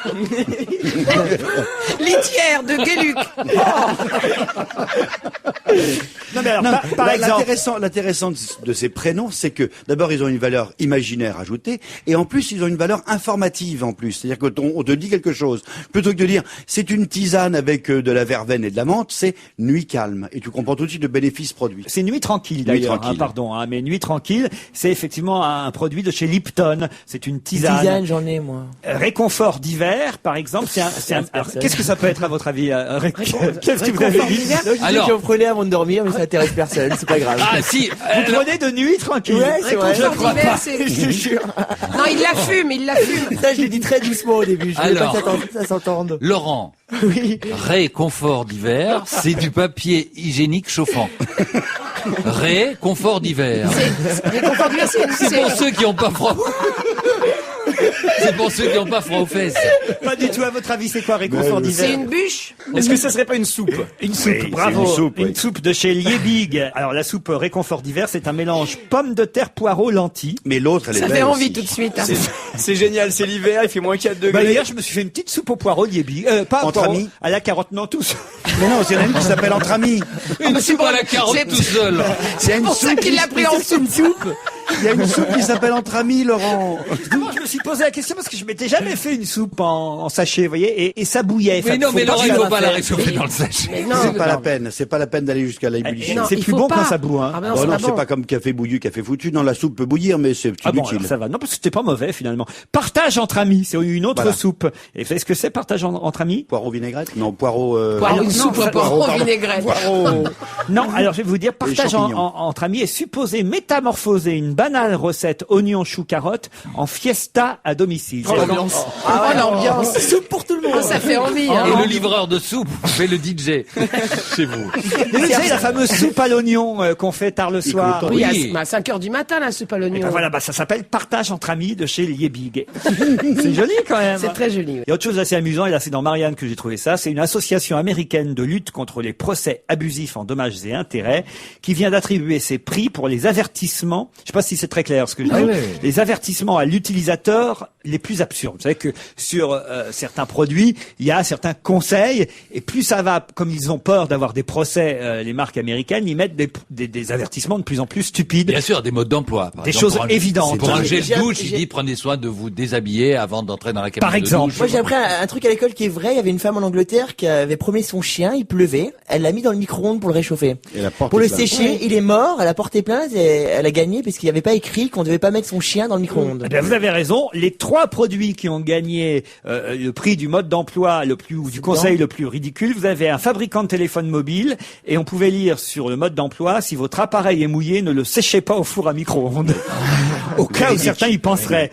Litière de Gueuluc. non, mais alors, Non, par exemple, l'intéressant de ces prénoms, c'est que d'abord ils ont une valeur imaginaire ajoutée, et en plus ils ont une valeur informative en plus. C'est-à-dire que on te dit quelque chose, plutôt que de dire c'est une tisane avec de la verveine et de la menthe, c'est nuit calme, et tu comprends tout de suite le bénéfice produit. c'est Nuit Tranquille d'ailleurs, Nuit Tranquille. pardon, mais Nuit Tranquille, c'est effectivement un produit de chez Lipton. C'est une tisane. Tisane, j'en ai, moi. Réconfort d'hiver, par exemple, c'est un alors, qu'est-ce que ça peut être à votre avis Qu'est-ce que vous avez dit Non, je Alors- disais qu'on prenait avant de dormir, mais ça intéresse personne, c'est pas grave. Ah si. Vous prenez de Nuit Tranquille. Ouais, c'est vrai. Réconfort d'hiver, c'est- Je te jure. Non, il la fume, il la fume. Ça, je l'ai dit très doucement au début. Je voulais Alors. pas que ça s'entende. Laurent, Oui. Réconfort d'hiver, c'est du papier hygiénique chauffant. Réconfort d'hiver. Réconfort d'hiver, C'est pour ceux qui n'ont pas froid. C'est pour ceux qui n'ont pas froid aux fesses. Pas du tout. À votre avis, c'est quoi Réconfort c'est d'hiver une bûche. Est-ce que ça serait pas une soupe? Une soupe, Oui, bravo. c'est une soupe, oui. Une soupe de chez Liebig. Alors la soupe Réconfort d'hiver, c'est un mélange pommes de terre, poireaux, lentilles. Mais l'autre, elle est Ça belle fait envie aussi. tout de suite. hein. C'est génial, c'est l'hiver, il fait moins 4 Bah, degrés. hier, je me suis fait une petite soupe aux poireaux Liebig. Pas aux Entre poireaux, amis à la carotte, non tous. Mais non, c'est une amie qui s'appelle Entre Amis. Une soupe à la carotte c'est- tout seul. C'est pour ça qu'il l'a pris en soupe. Il y a une soupe qui s'appelle Entre Amis, Laurent. Justement, je me suis posé la question parce que je m'étais jamais fait une soupe en sachet, vous voyez, et ça bouillait. Mais Enfin, non, faut mais pas Laurent, que il ça ne faut la pas la fasse. réchauffer dans le sachet. Mais non, C'est pas la peine. C'est pas la peine d'aller jusqu'à l'ébullition. C'est il plus faut bon pas. quand ça bout, hein. Ah ben Oh non, non, c'est c'est pas pas bon. comme café bouillu, café foutu. Non, la soupe peut bouillir, mais c'est Ah bon, inutile. alors ça va. Non, parce que c'était pas mauvais finalement. Partage entre amis, c'est une autre Voilà. soupe. Et vous savez ce que c'est, partage entre amis? Poireau vinaigrette? Non, poireau. Poireau, une non, soupe ça- au poireau pardon. vinaigrette. Non, alors je vais vous dire, partage champignons. entre amis est supposé métamorphoser une banale recette oignon, chou, carotte en fiesta à domicile. Oh, l'ambiance. Ah ouais, l'ambiance. Soupe pour tout le monde. Ça fait envie. hein. Et le livreur de soupe fait le DJ chez vous. Vous savez, la fameuse soupe à l'oignon qu'on fait tard le soir. Écoute, Oui, Oui. à 5h du matin, la soupe à Et l'oignon. ben voilà, ça s'appelle partage entre amis de chez Liebig. C'est joli quand même. C'est très joli. oui. Il y a autre chose assez amusant, et là c'est dans Marianne que j'ai trouvé ça, c'est une association américaine de lutte contre les procès abusifs en dommages et intérêts qui vient d'attribuer ses prix pour les avertissements, je sais pas si c'est très clair ce que je dis, Ah oui. les avertissements à l'utilisateur les plus absurdes. Vous savez que sur certains produits produit, il y a certains conseils, et plus ça va, comme ils ont peur d'avoir des procès, les marques américaines, ils mettent des avertissements de plus en plus stupides. Bien sûr, des modes d'emploi. Par Des exemple, choses évidentes. Pour un gel J'ai- douche, il j'ai- dit prenez soin de vous déshabiller avant d'entrer dans la cabine Par de exemple. douche. Moi j'ai appris un truc à l'école qui est vrai. Il y avait une femme en Angleterre qui avait promené son chien, il pleuvait, elle l'a mis dans le micro-ondes pour le réchauffer. Et la porte Pour le est pleine. sécher, il est mort, elle a porté plainte et elle a gagné parce qu'il n'y avait pas écrit qu'on devait pas mettre son chien dans le micro-ondes. Eh bien, vous avez raison. Les 3 produits qui ont gagné le prix du mode d'emploi ou du conseil le plus ridicule, vous avez un fabricant de téléphone mobile et on pouvait lire sur le mode d'emploi: si votre appareil est mouillé, ne le séchez pas au four à micro-ondes. Au cas où certains y penseraient.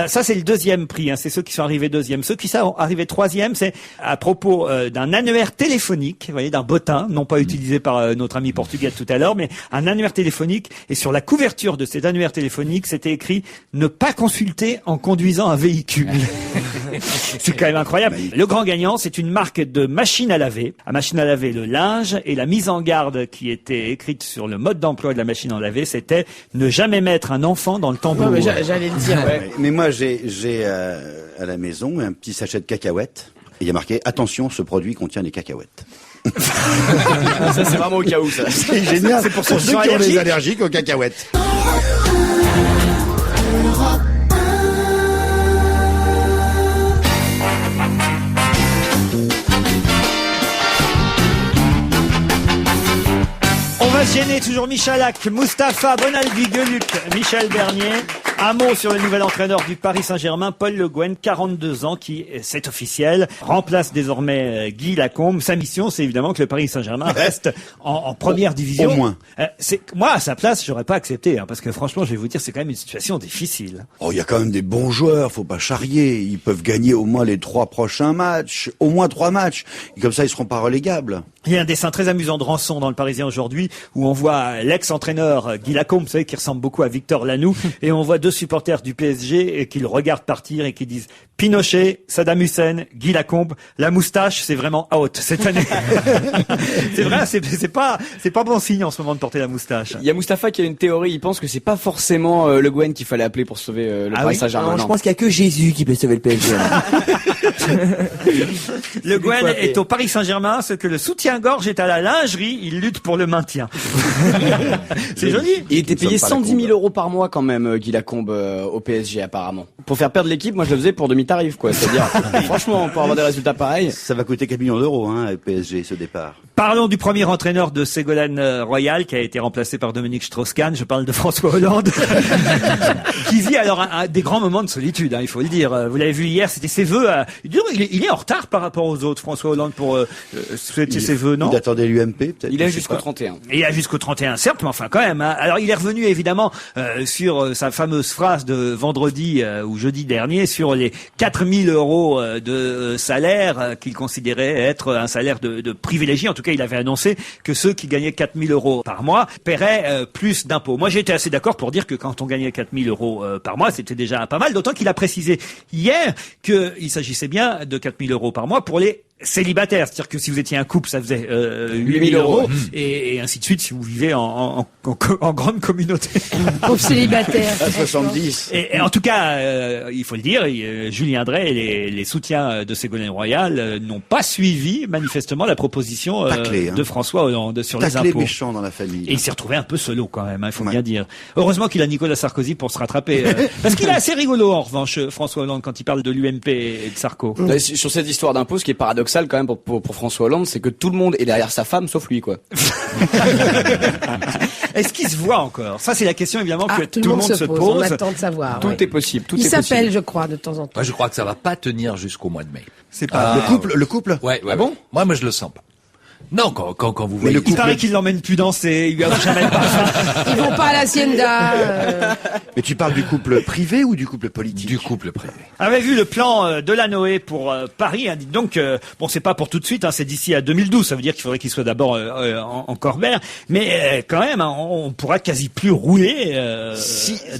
Ça, c'est le 2e prix, hein, c'est ceux qui sont arrivés 2e. Ceux qui sont arrivés 3e, c'est à propos d'un annuaire téléphonique, vous voyez, d'un bottin, non pas utilisé par notre ami portugais tout à l'heure, mais un annuaire téléphonique. Et sur la couverture de cet annuaire téléphonique, c'était écrit « Ne pas consulter en conduisant un véhicule ». C'est quand même incroyable. Le grand gagnant, c'est une marque de machine à laver. La machine à laver le linge, et la mise en garde qui était écrite sur le mode d'emploi de la machine à laver, c'était ne jamais mettre un enfant dans le tambour. Ouais, mais j'allais le dire. Ouais. Mais moi, j'ai à la maison un petit sachet de cacahuètes. Et il y a marqué: attention, ce produit contient des cacahuètes. Ça, c'est vraiment au cas où, ça. C'est génial. C'est pour ceux qui ont des allergiques aux cacahuètes. On va se gêner, toujours Michalak, Mustapha, Bonaldi, Gueluc, Michel Bernier. Un mot sur le nouvel entraîneur du Paris Saint-Germain, Paul Le Guen, 42 ans, qui, c'est officiel, remplace désormais Guy Lacombe. Sa mission, c'est évidemment que le Paris Saint-Germain reste en première division. Au moins. Moi, à sa place, j'aurais pas accepté, hein, parce que franchement, je vais vous dire, c'est quand même une situation difficile. Oh, il y a quand même des bons joueurs, faut pas charrier. Ils peuvent gagner au moins les 3 prochains matchs, au moins 3 matchs. Et comme ça, ils seront pas relégables. Il y a un dessin très amusant de Rançon dans le Parisien aujourd'hui, où on voit l'ex-entraîneur Guy Lacombe, vous savez, qui ressemble beaucoup à Victor Lanoux, et on voit 2 supporters du PSG qui le regardent partir et qui disent: Pinochet, Saddam Hussein, Guy Lacombe, la moustache, c'est vraiment out cette année. C'est vrai, c'est pas bon signe en ce moment de porter la moustache. Il y a Mustapha qui a une théorie, il pense que c'est pas forcément Le Guen qu'il fallait appeler pour sauver le Paris Saint-Germain. Non, je pense qu'il y a que Jésus qui peut sauver le PSG. Le Guen est au Paris Saint-Germain, ce que le soutien-gorge est à la lingerie, il lutte pour le maintien. C'est joli. Il était payé Nous sommes pas 110 000 euros par mois quand même, Guy Lacombe, au PSG apparemment. Pour faire perdre l'équipe, moi je le faisais pour demi-tarif, quoi. C'est-à-dire, franchement, pour avoir des résultats pareils. Ça va coûter 4 millions d'euros, hein, avec PSG, ce départ. Parlons du premier entraîneur de Ségolène Royal, qui a été remplacé par Dominique Strauss-Kahn. Je parle de François Hollande, qui vit alors des grands moments de solitude, hein, il faut le dire. Vous l'avez vu hier, c'était ses vœux. Il est en retard par rapport aux autres, François Hollande, pour souhaiter ses vœux, non? Il attendait l'UMP, peut-être. Il est je sais jusqu'au pas. 31. Et il a jusqu'au 31, certes, mais enfin quand même. Hein. Alors il est revenu évidemment sur sa fameuse phrase de vendredi ou jeudi dernier sur les 4 000 euros de salaire qu'il considérait être un salaire de privilégié. En tout cas, il avait annoncé que ceux qui gagnaient 4 000 euros par mois paieraient plus d'impôts. Moi, j'étais assez d'accord pour dire que quand on gagnait 4 000 euros par mois, c'était déjà pas mal. D'autant qu'il a précisé hier qu'il s'agissait bien de 4 000 euros par mois pour les célibataire, c'est-à-dire que si vous étiez un couple, ça faisait 8 000 euros, et ainsi de suite si vous vivez en grande communauté. Pauvre célibataire. À 70. Et en tout cas, il faut le dire, Julien Drey et les soutiens de Ségolène Royal n'ont pas suivi manifestement la proposition Taclé, hein. de François Hollande sur les Taclé impôts. méchant dans la famille. Et il s'est retrouvé un peu solo quand même, il faut Ouais. bien dire. Heureusement qu'il a Nicolas Sarkozy pour se rattraper. Parce qu'il est assez rigolo en revanche, François Hollande, quand il parle de l'UMP et de Sarko. Sur cette histoire d'impôt, ce qui est paradoxal quand même pour François Hollande, c'est que tout le monde est derrière sa femme sauf lui, quoi. Est-ce qu'il se voit encore? Ça, c'est la question évidemment que tout tout le monde se On pose. attend de savoir. Tout ouais. est possible. Tout Il est possible. s'appelle, je crois, de temps en temps. Moi, je crois que ça va pas tenir jusqu'au mois de mai. C'est pas. Le couple Ouais, ouais. Bon? Moi, je le sens pas. Non, quand vous voyez. le Il paraît qu'il l'emmène plus danser. Il lui a jamais le parfum. Ils vont pas à l'hacienda. Mais tu parles du couple privé ou du couple politique? Du couple privé. Avait vu le plan de Lanoé pour Paris. Hein, dites donc, bon, c'est pas pour tout de suite. Hein, c'est d'ici à 2012. Ça veut dire qu'il faudrait qu'il soit d'abord en Corbert. Mais quand même, hein, on pourra quasi plus rouler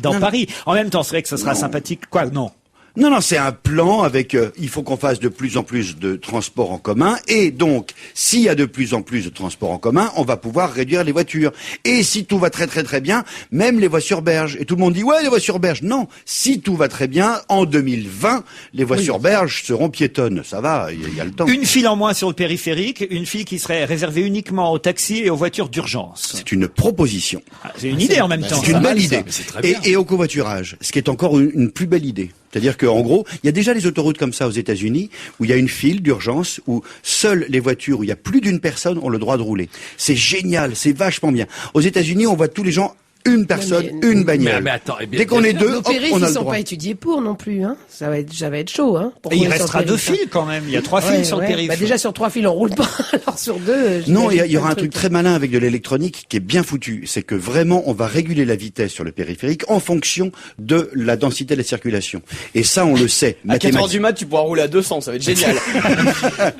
dans Paris. En même temps, c'est vrai que ce sera sympathique. Quoi? Non. Non, c'est un plan avec, il faut qu'on fasse de plus en plus de transports en commun, et donc, s'il y a de plus en plus de transports en commun, on va pouvoir réduire les voitures. Et si tout va très très très bien, même les voies sur berge. Et tout le monde dit, ouais, les voies sur berge. Non, si tout va très bien, en 2020, les voies sur berge seront piétonnes. Ça va, il y a le temps. Une file en moins sur le périphérique, une file qui serait réservée uniquement aux taxis et aux voitures d'urgence. C'est une proposition. C'est une idée en même temps. C'est une belle idée. C'est très bien. Et au covoiturage, ce qui est encore une plus belle idée. C'est-à-dire qu'en gros, il y a déjà les autoroutes comme ça aux États-Unis, où il y a une file d'urgence, où seules les voitures où il y a plus d'une personne ont le droit de rouler. C'est génial, c'est vachement bien. Aux États-Unis, on voit tous les gens, une personne, une bagnole. Mais attends, dès qu'on est deux, Nos hop, périphes, on a ils le sont droit. pas étudiés pour non plus, hein. Ça va être chaud, hein. Et il restera 2 files quand même. Il y a 3 files sur le périph'. Bah déjà sur 3 files on roule pas, alors sur 2. Non, il y aura un truc très malin avec de l'électronique qui est bien foutu. C'est que vraiment, on va réguler la vitesse sur le périphérique en fonction de la densité de la circulation. Et ça, on le sait. À 4h du mat, tu pourras rouler à 200, ça va être génial.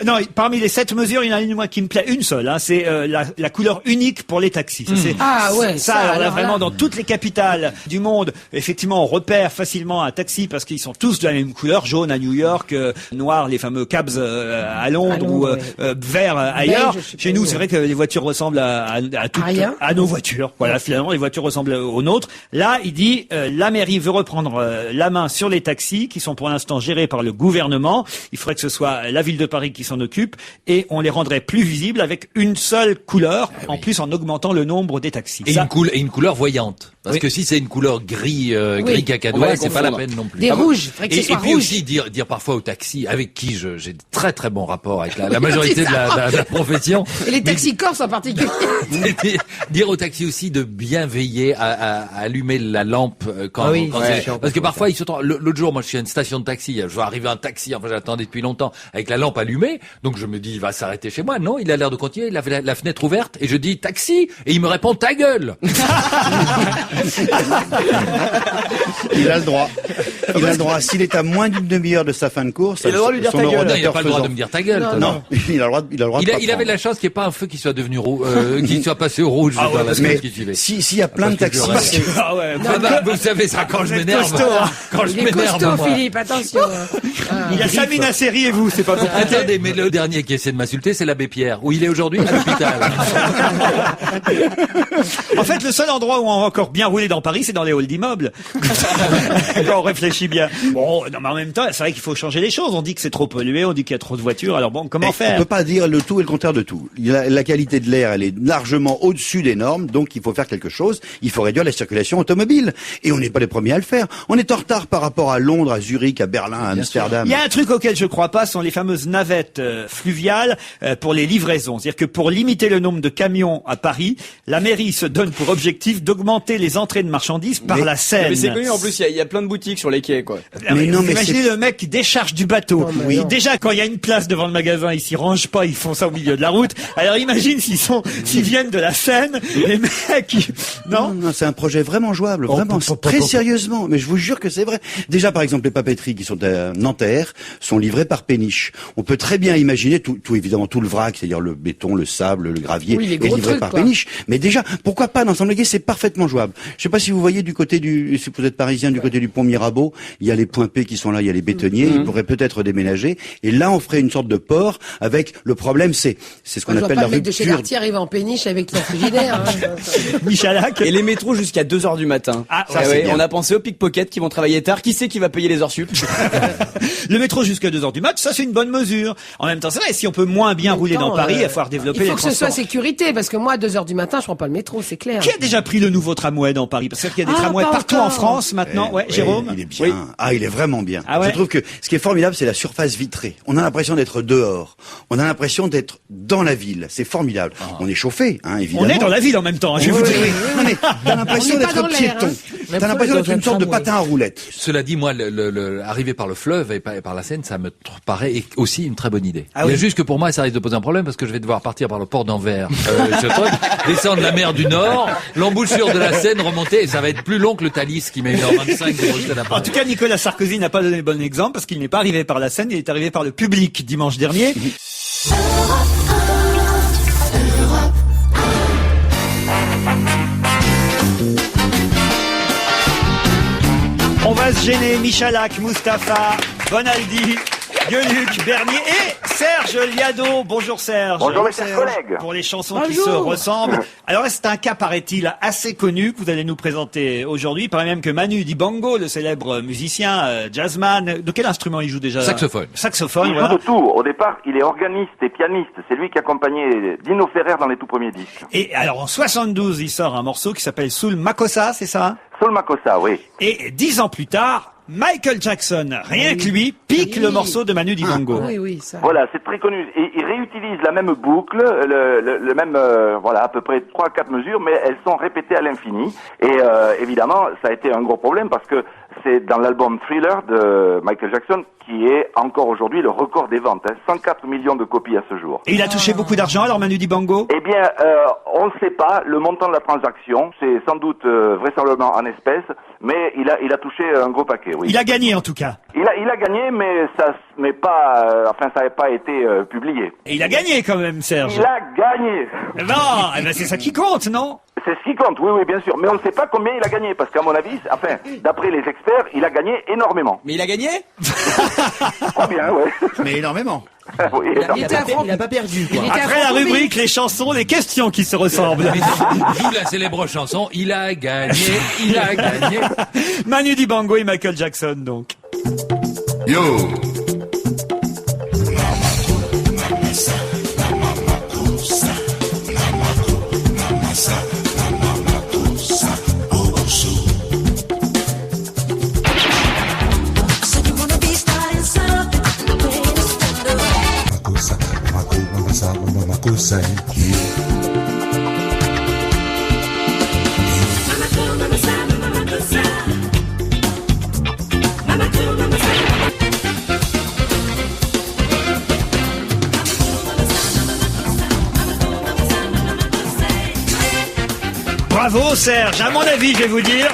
Non, parmi les 7 mesures, il y en a une moi qui me plaît, une seule. Hein, c'est la couleur unique pour les taxis. Ça, c'est, Ah ouais, ça, alors là, vraiment dans toutes les capitales du monde, effectivement, on repère facilement un taxi parce qu'ils sont tous de la même couleur, jaune à New York, noir les fameux cabs à Londres ou vert ailleurs. Beige, je sais Chez pas nous, où, c'est vrai que les voitures ressemblent à toutes, rien. à nos voitures. Voilà, finalement, les voitures ressemblent aux nôtres. Là, il dit, la mairie veut reprendre la main sur les taxis qui sont pour l'instant gérés par le gouvernement. Il faudrait que ce soit la ville de Paris qui s'en occupe et on les rendrait plus visibles avec une seule couleur, en plus en augmentant le nombre des taxis. Et Ça, une couleur voyante. Parce que si c'est une couleur gris On va cacadois, les c'est pas la confondre. peine non plus. Des rouges, faudrait que ce Et soit puis rouge. aussi dire parfois au taxi, avec qui j'ai de très très bons rapports avec la majorité de la profession. Et les taxis corses en particulier. Dire au taxi aussi de bien veiller à allumer la lampe quand c'est... Parce que parfois ils se trompent. L'autre jour, moi je suis à une station de taxi, je vois arriver un taxi, enfin j'attendais depuis longtemps, avec la lampe allumée, donc je me dis il va s'arrêter chez moi. Non, il a l'air de continuer, il avait la fenêtre ouverte et je dis taxi et il me répond ta gueule. Il a le droit. Il a le droit. S'il est à moins d'une demi-heure de sa fin de course, Il a le droit de lui dire son ta gueule. Non, il n'a ordinateur pas le droit de faisant. me dire ta gueule. toi. Non, il a le droit. Il a le droit. de pas Il avait prendre. la chance qu'il n'y ait pas un feu qui soit devenu rouge, qui soit passé au rouge dans la Mais semaine qui suivait. s'il y a plein de Parce que je taxis, rêve. ah ouais, Ah bah, vous savez ça quand je m'énerve. costaud, hein. Quand je Il est m'énerve. costaud, moi. Philippe, attention. il y a Samina Seri et vous, c'est pas bon. Attendez, mais le dernier qui essaie de m'insulter, c'est l'abbé Pierre. Où il est aujourd'hui à l'hôpital. En fait, le seul endroit où on va encore bien rouler dans Paris, c'est dans les halls d'immeubles. Quand on réfléchit bien. Bon, non, mais en même temps, c'est vrai qu'il faut changer les choses. On dit que c'est trop pollué, on dit qu'il y a trop de voitures. Alors bon, comment on faire? peut pas dire le tout et le contraire de tout. La qualité de l'air, elle est largement au-dessus des normes, donc il faut faire quelque chose. Il faut réduire la circulation automobile. Et on n'est pas les premiers à le faire. On est en retard par rapport à Londres, à Zurich, à Berlin, à Amsterdam. Il y a un truc auquel je crois pas, ce sont les fameuses navettes fluviales pour les livraisons. C'est-à-dire que pour limiter le nombre de camions à Paris, la mairie se donne pour objectif d'augmenter les entrées de marchandises par la Seine. Mais c'est connu, en plus, il y a plein de boutiques sur les quais, quoi. Mais non, vous mais imaginez le mec qui décharge du bateau. Non, mais Oui. non. Déjà, quand il y a une place devant le magasin, ils s'y rangent pas, ils font ça au milieu de la route. Alors imagine s'ils viennent de la Seine, les mecs, non? Non, c'est un projet vraiment jouable, vraiment, très sérieusement. Mais je vous jure que c'est vrai. Déjà, par exemple, les papeteries qui sont à Nanterre sont livrées par péniche. On peut très bien imaginer tout évidemment, tout le vrac, c'est-à-dire le béton, le sable, le gravier, Oui, les est gros livré trucs, par quoi. péniche. Mais déjà, pourquoi pas dans Ensemble Gay, c'est parfaitement jouable. Je sais pas si vous voyez du côté si vous êtes parisien, du côté du pont Mirabeau, il y a les points P qui sont là, il y a les bétonniers, ils pourraient peut-être déménager. Et là, on ferait une sorte de port avec le problème, c'est ce qu'on Je vois appelle pas la le mec de chez rupture. Darty arriver en péniche avec son frigidaire. Hein. Michalak. Et les métros jusqu'à 2h du matin. Ah, Eh ça, c'est bien. on a pensé aux pickpockets qui vont travailler tard. Qui c'est qui va payer les heures sup? Le métro jusqu'à 2h du mat, ça c'est une bonne mesure. En même temps, c'est vrai, si on peut moins bien rouler dans Paris, il va falloir développer Il les faut que ce soit transports. sécurité, parce que moi, à 2h du matin, je prends pas le métro, c'est clair. Qui a déjà pris le nouveau tramway dans Paris? Parce qu'il y a des Ah, tramways pas partout encore. en France maintenant. Ouais, Oui, Jérôme? il est bien. Oui. Ah, il est vraiment bien. Ah ouais. Je trouve que ce qui est formidable, c'est la surface vitrée. On a l'impression d'être dehors. On a l'impression d'être dans la ville. C'est formidable. On est chauffé, hein, évidemment. On est dans la ville en même temps, hein, je vais Oui, vous oui, dire. oui. Non, mais t'as l'impression On n'est pas d'être dans l'air, piéton. hein. T'as l'impression d'être une sorte de patin à roulettes. Cela dit, moi, arriver par le fleuve et par la Seine, ça me paraît aussi une très bonne idée. Ah Il y a oui. juste que pour moi, ça risque de poser un problème parce que je vais devoir partir par le port d'Anvers, ce truc, descendre la mer du Nord, l'embouchure de la Seine, remonter, et ça va être plus long que le Thalys qui met 1h25 de Bruxelles à En Paris. tout cas, Nicolas Sarkozy n'a pas donné le bon exemple parce qu'il n'est pas arrivé par la Seine, il est arrivé par le public dimanche dernier. On va se se gêner, Michalak, Mustapha, Bonaldi, Gueuluc, Bernier et Serge Liado. Bonjour Serge. Bonjour mes chers collègues. Pour les chansons qui se ressemblent. Alors c'est un cas, paraît-il, assez connu que vous allez nous présenter aujourd'hui. Il paraît même que Manu Dibango, le célèbre musicien, jazzman, de quel instrument il joue déjà? Saxophone. Il joue de tout. Au départ, il est organiste et pianiste. C'est lui qui accompagnait Dino Ferrer dans les tout premiers disques. Et alors en 72, il sort un morceau qui s'appelle Soul Makossa, c'est ça? Soul Makossa, oui. Et 10 ans plus tard, Michael Jackson, rien que lui, pique le morceau de Manu Dibango. Oui, ça. Voilà, c'est très connu. Et il réutilise la même boucle, le même, voilà, à peu près 3-4 mesures, mais elles sont répétées à l'infini. Et évidemment, ça a été un gros problème parce que c'est dans l'album Thriller de Michael Jackson qui est encore aujourd'hui le record des ventes. 104 millions de copies à ce jour. Et il a touché beaucoup d'argent alors Manu Dibango? Eh bien, on ne sait pas le montant de la transaction. C'est sans doute vraisemblablement en espèces, mais il a touché un gros paquet. Oui. Il a gagné en tout cas. Il a gagné, mais ça n'a pas été publié. Et il a gagné quand même, Serge. Il a gagné. Non, eh ben c'est ça qui compte, non? C'est ce qui compte, oui, bien sûr. Mais on ne sait pas combien il a gagné, parce qu'à mon avis, enfin, d'après les experts, il a gagné énormément. Mais il a gagné? Combien, ouais. Mais énormément. Oui, énormément. Il a pas perdu, quoi. Après la rubrique, les chansons, les questions qui se ressemblent. D'où la célèbre chanson, il a gagné, il a gagné. Manu Dibango et Michael Jackson, donc. Yo. Bravo Serge, à mon avis, je vais vous dire,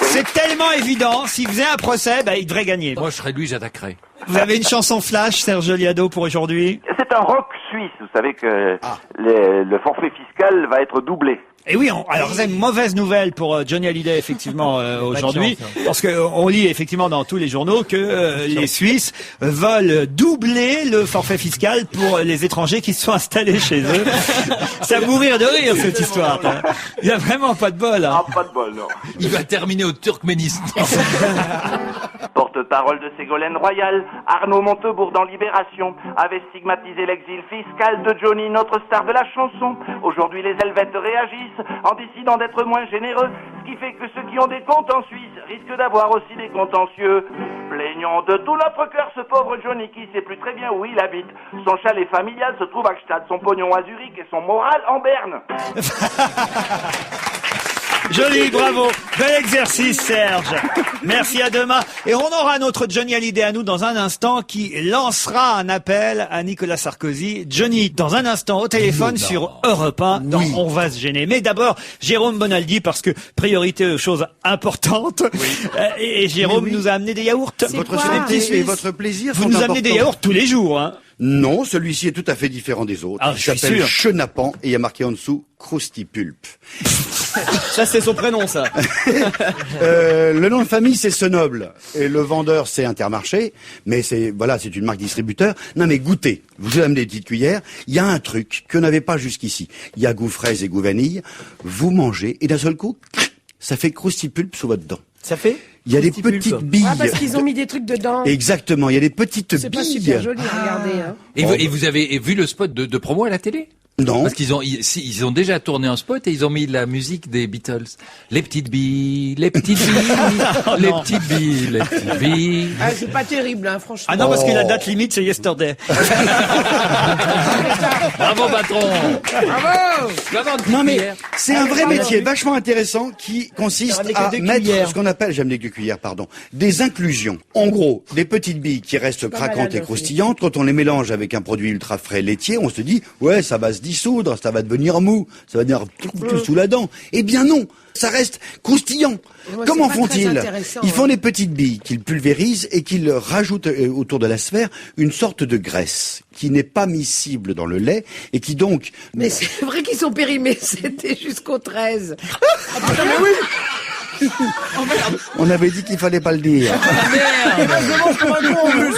c'est tellement évident, s'il faisait un procès, il devrait gagner. Moi, je serais lui, j'attaquerais. Vous avez une chanson flash, Serge Liado, pour aujourd'hui? C'est un rock suisse. Vous savez que le forfait fiscal va être doublé. Et oui, alors c'est une mauvaise nouvelle pour Johnny Hallyday effectivement aujourd'hui, parce que on lit effectivement dans tous les journaux que les Suisses veulent doubler le forfait fiscal pour les étrangers qui se sont installés chez eux. Ça va mourir de rire cette histoire. Il y a vraiment pas de bol. Hein. Ah, pas de bol, non. Il va terminer au Turkménistan. Porte-parole de Ségolène Royal, Arnaud Montebourg dans Libération avait stigmatisé l'exil fiscal de Johnny, notre star de la chanson. Aujourd'hui, les Helvètes réagissent en décidant d'être moins généreux, ce qui fait que ceux qui ont des comptes en Suisse risquent d'avoir aussi des contentieux. Plaignons de tout notre cœur ce pauvre Johnny qui sait plus très bien où il habite. Son chalet familial se trouve à Gstaad, son pognon à Zurich et son moral en Berne. Joli, bravo. Bel exercice, Serge. Merci, à demain. Et on aura notre Johnny Hallyday à nous dans un instant qui lancera un appel à Nicolas Sarkozy. Johnny, dans un instant, au téléphone sur Europe 1, dans On va se gêner. Mais d'abord, Jérôme Bonaldi, parce que priorité aux choses importantes. Et Jérôme nous a amené des yaourts. Votre sélectif et votre plaisir Vous sont nous amenez des importants. yaourts tous les jours, hein? Non, celui-ci est tout à fait différent des autres. Ah, il je suis s'appelle sûr. Chenapan et il y a marqué en dessous Krusty Pulp. Ça, c'est son prénom, ça. Le nom de famille, c'est Senoble. Et le vendeur, c'est Intermarché. Mais c'est une marque distributeur. Non, mais goûtez. Vous amenez des petites cuillères. Il y a un truc que n'avait pas jusqu'ici. Il y a goût fraise et goût vanille. Vous mangez et d'un seul coup, ça fait Krusty Pulp sous votre dent. Ça fait? Il y a des petites billes. Ah, parce qu'ils ont mis des trucs dedans. Exactement, il y a des petites C'est pas billes. super joli, regardez. Hein. Et vous avez vu le spot de promo à la télé? Non. Parce ils ont déjà tourné un spot et ils ont mis la musique des Beatles. Les petites billes, les petites billes, les petites billes, les petites billes. Ah, c'est pas terrible, hein, franchement. Ah non, parce que la date limite, c'est yesterday. Bravo, patron. Bravo! Non mais c'est un vrai métier vachement intéressant qui consiste à mettre ce qu'on appelle, j'aime les deux cuillères, pardon, des inclusions. En gros, des petites billes qui restent craquantes malade et aussi. croustillantes. Quand on les mélange avec un produit ultra frais laitier, on se dit ouais, ça va se dissoudre, ça va devenir mou, ça va devenir tout sous la dent. Eh bien non, ça reste croustillant. moi, Comment c'est pas très font-ils? intéressant, Ils font hein. des petites billes qu'ils pulvérisent et qu'ils rajoutent autour de la sphère une sorte de graisse qui n'est pas miscible dans le lait et qui donc... Mais c'est vrai qu'ils sont périmés, c'était jusqu'au 13. On avait dit qu'il fallait pas le dire.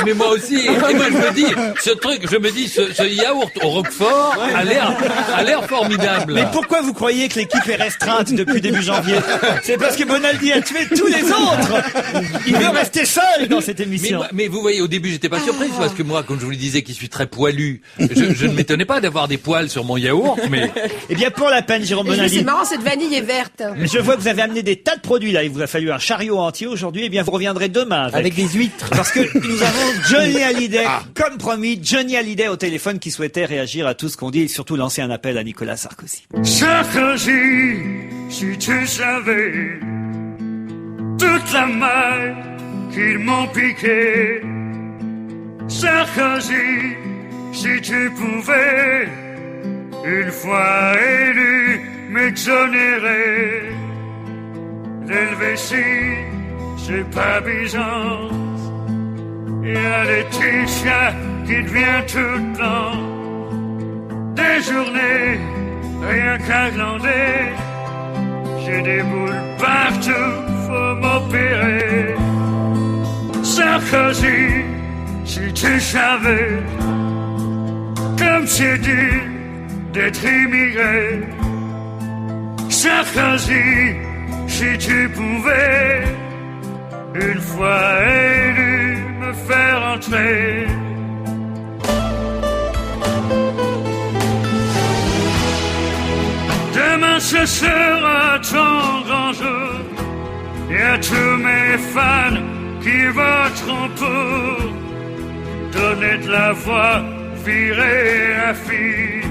Mais moi aussi. Et moi, je me dis, ce yaourt au Roquefort a l'air formidable. Mais pourquoi vous croyez que l'équipe est restreinte depuis début janvier? C'est parce que Bonaldi a tué tous les autres. Il veut rester seul dans cette émission. Mais vous voyez, au début, j'étais pas surpris parce que moi, comme je vous le disais, qui suis très poilu, je ne m'étonnais pas d'avoir des poils sur mon yaourt, mais... Eh bien, pour la peine, Jérôme Bonaldi. C'est marrant, cette vanille est verte. Je vois que vous avez amené des tas de produits là. Il vous a fallu un chariot entier aujourd'hui. Eh bien, vous reviendrez demain Avec des huîtres. Parce que nous avons Johnny Hallyday, comme promis, Johnny Hallyday au téléphone qui souhaitait réagir à tout ce qu'on dit et surtout lancer un appel à Nicolas Sarkozy. Sarkozy, si tu savais toute la maille qu'ils m'ont piqué. Sarkozy, si tu pouvais une fois élu m'exonérer d'Helvétie, c'est pas Byzance. Il y a Laetitia qui devient tout blanc. Des journées, rien qu'à glander. J'ai des boules partout, faut m'opérer. Sarkozy, si tu savais, comme c'est dur d'être immigré. Sarkozy, si tu pouvais, une fois élu, me faire entrer. Demain ce sera ton grand jour. Il y a tous mes fans qui voteront pour donner de la voix, virer la fille.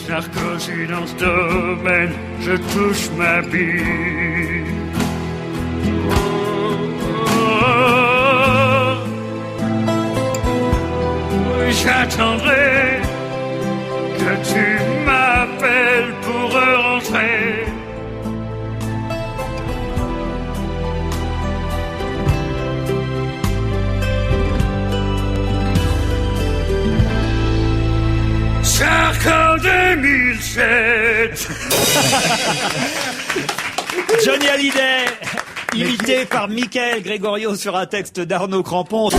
Sarkozy dans ce domaine, je touche ma bille. Oui, j'attendrai que tu m'appelles pour rentrer. Sarko 2007. Johnny Hallyday, imité par Mickaël Grégorio sur un texte d'Arnaud Crampon.